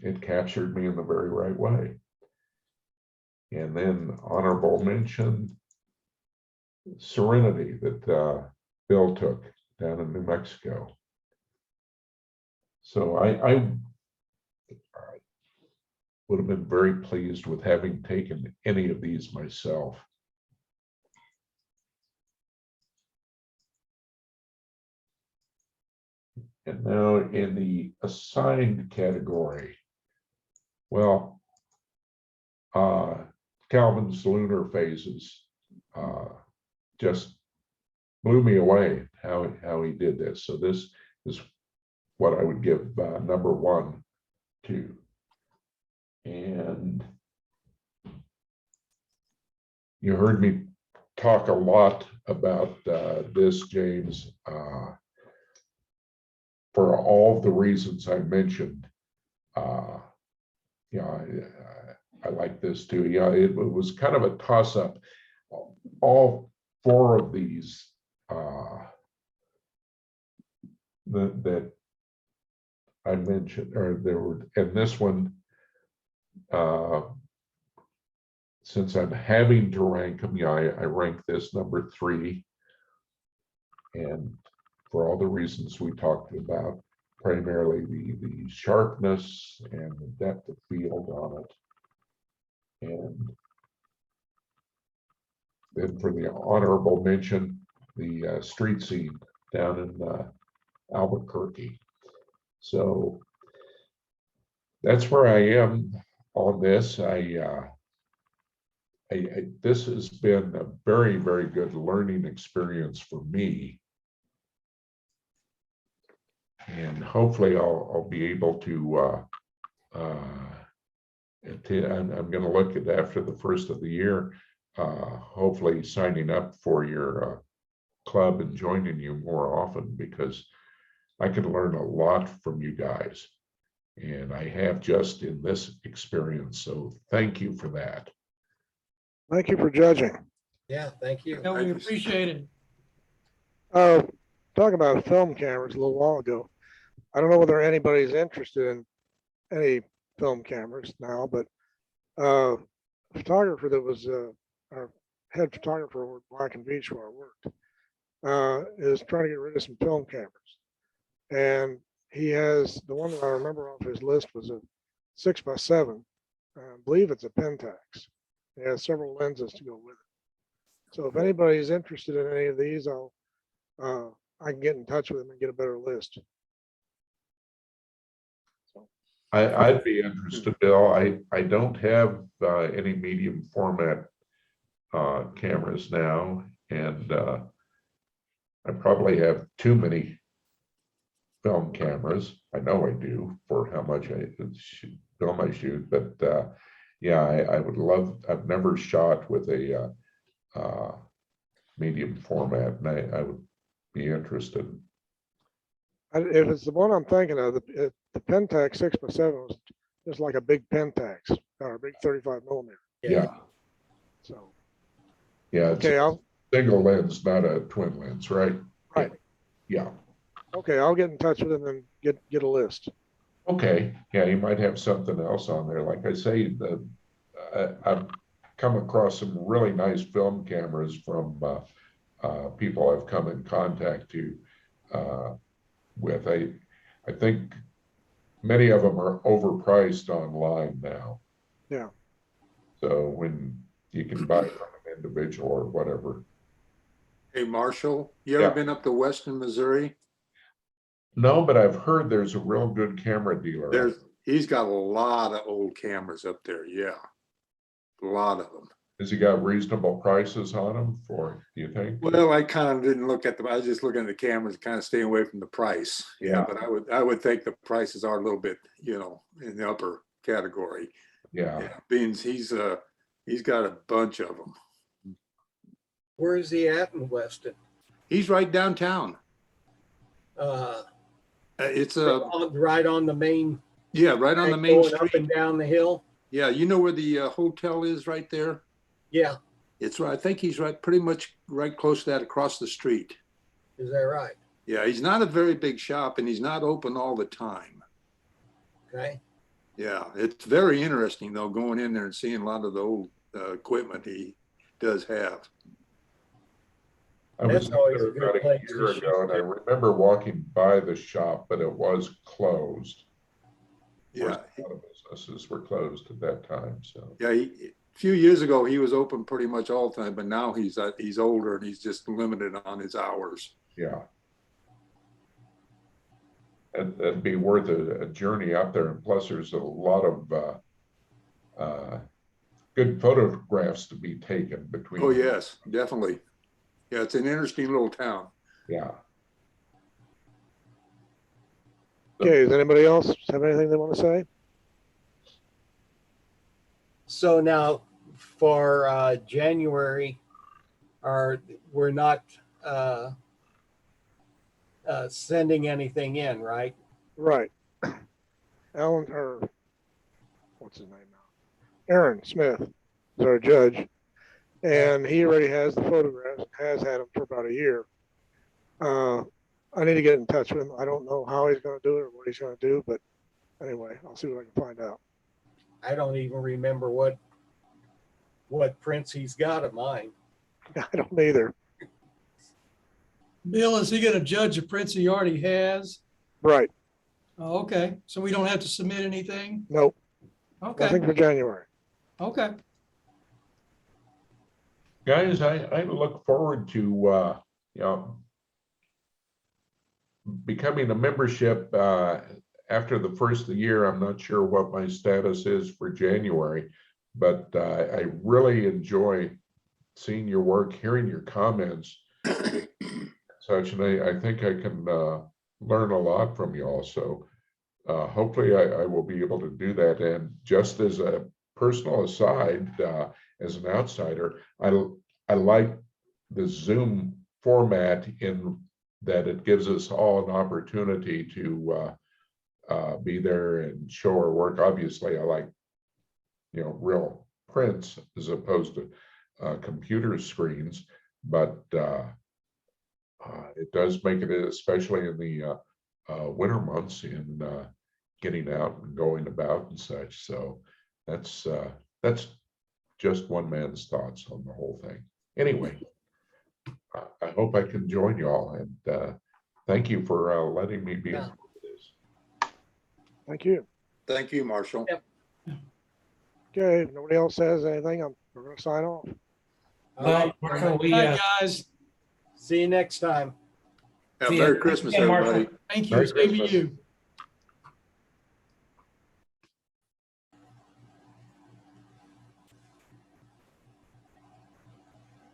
Speaker 2: it captured me in the very right way. And then honorable mention, Serenity that Bill took down in New Mexico. So I would have been very pleased with having taken any of these myself. And now in the assigned category, well, Calvin's lunar phases just blew me away how he did this. So this is what I would give number one to. And you heard me talk a lot about this, James, for all of the reasons I mentioned. I like this too. Yeah, it was kind of a toss-up. All four of these that I mentioned, or there were, and this one, since I'm having to rank them, I rank this number three, and for all the reasons we talked about, primarily the sharpness and the depth of field on it. And then for the honorable mention, the street scene down in Albuquerque. So that's where I am on this. This has been a very, very good learning experience for me. And hopefully I'll be able to, I'm going to look at after the first of the year, hopefully signing up for your club and joining you more often, because I could learn a lot from you guys. And I have just in this experience. So thank you for that.
Speaker 1: Thank you for judging.
Speaker 5: Yeah, thank you.
Speaker 4: Yeah, we appreciate it.
Speaker 1: Talking about film cameras a little while ago. I don't know whether anybody's interested in any film cameras now, but a photographer that was our head photographer over at Black and Beach where I worked is trying to get rid of some film cameras. And he has, the one that I remember off his list was a 6x7. I believe it's a Pentax. It has several lenses to go with it. So if anybody's interested in any of these, I can get in touch with him and get a better list.
Speaker 2: I'd be interested, Bill. I don't have any medium format cameras now, and I probably have too many film cameras. I know I do for how much film I shoot, but yeah, I would love. I've never shot with a medium format, and I would be interested.
Speaker 1: If it's the one I'm thinking of, the Pentax 6x7 was just like a big Pentax or a big 35 millimeter.
Speaker 2: Yeah,
Speaker 1: So,
Speaker 2: yeah. It's
Speaker 1: okay,
Speaker 2: a single lens, not a twin lens, right?
Speaker 1: Right.
Speaker 2: Yeah.
Speaker 1: okay, I'll get in touch with him and get a list.
Speaker 2: Okay. Yeah, you might have something else on there. Like I say, I've come across some really nice film cameras from people I've come in contact with. I think many of them are overpriced online now.
Speaker 1: Yeah.
Speaker 2: So when you can buy from an individual or whatever.
Speaker 6: Hey, Marshall, you ever
Speaker 2: Yeah.
Speaker 6: been up to Weston, Missouri?
Speaker 2: No, but I've heard there's a real good camera dealer.
Speaker 6: He's got a lot of old cameras up there. Yeah. A lot of them.
Speaker 2: Has he got reasonable prices on them for, do you think?
Speaker 6: Well, I kind of didn't look at them. I was just looking at the cameras, kind of staying away from the price.
Speaker 2: Yeah.
Speaker 6: But I would think the prices are a little bit, in the upper category.
Speaker 2: Yeah.
Speaker 6: Yeah. Beans, he's got a bunch of them.
Speaker 5: Where is he at in Weston?
Speaker 6: He's right downtown. It's
Speaker 5: Right on the main.
Speaker 6: right on the main
Speaker 5: going up
Speaker 6: street.
Speaker 5: and down the hill.
Speaker 6: Yeah, you know where the hotel is right there?
Speaker 5: Yeah,
Speaker 6: It's right. I think he's pretty much right close to that across the street.
Speaker 5: is that right?
Speaker 6: Yeah, he's not a very big shop and he's not open all the time.
Speaker 5: Okay.
Speaker 6: Yeah, it's very interesting though, going in there and seeing a lot of the old equipment he does have.
Speaker 2: I was
Speaker 5: That's always
Speaker 2: there
Speaker 5: a good
Speaker 2: about a
Speaker 5: place
Speaker 2: year
Speaker 5: to
Speaker 2: ago, and I
Speaker 5: shoot.
Speaker 2: remember walking by the shop, but it was closed. Of course,
Speaker 6: Yeah,
Speaker 2: a lot of businesses were closed at that time, so.
Speaker 6: yeah. A few years ago, he was open pretty much all the time, but now he's older and he's just limited on his hours.
Speaker 2: Yeah. And that'd be worth a journey out there. And plus there's a lot of good photographs to be taken between.
Speaker 6: Oh, yes, definitely. Yeah, it's an interesting little town.
Speaker 2: Yeah.
Speaker 1: Okay, does anybody else have anything they want to say?
Speaker 5: So now for January, we're not sending anything in, right?
Speaker 1: Right. Alan, or what's his name now? Aaron Smith is our judge. And he already has the photographs, has had them for about a year. I need to get in touch with him. I don't know how he's going to do it or what he's going to do, but anyway, I'll see what I can find out.
Speaker 5: I don't even remember what prints he's got of mine.
Speaker 1: I don't either.
Speaker 4: Bill, is he gonna judge the prints he already has?
Speaker 1: Right.
Speaker 4: Oh, okay, so we don't have to submit anything?
Speaker 1: Nope.
Speaker 4: Okay,
Speaker 1: Nothing for January.
Speaker 4: okay.
Speaker 2: Guys, I look forward to, becoming a membership after the first of the year. I'm not sure what my status is for January, but I really enjoy seeing your work, hearing your comments, such, and I think I can learn a lot from you all. So hopefully I will be able to do that. And just as a personal aside, as an outsider, I like the Zoom format in that it gives us all an opportunity to be there and show our work. Obviously, I like, real prints as opposed to computer screens, but it does make it, especially in the winter months, in getting out and going about and such. So that's just one man's thoughts on the whole thing. Anyway, I hope I can join y'all, and thank you for letting me be a part of this.
Speaker 1: Thank you.
Speaker 6: Thank you, Marshall.
Speaker 5: Yep.
Speaker 1: Okay, if nobody else says anything, we're gonna sign off.
Speaker 5: All
Speaker 3: Well,
Speaker 5: right.
Speaker 3: Marshall,
Speaker 4: All
Speaker 3: we,
Speaker 4: right, guys,
Speaker 5: See you next time.
Speaker 6: Yeah,
Speaker 3: See ya.
Speaker 6: Merry Christmas,
Speaker 3: Yeah, Marshall.
Speaker 6: everybody.
Speaker 4: thank you.
Speaker 2: Merry
Speaker 4: Same to
Speaker 2: Christmas.
Speaker 4: you.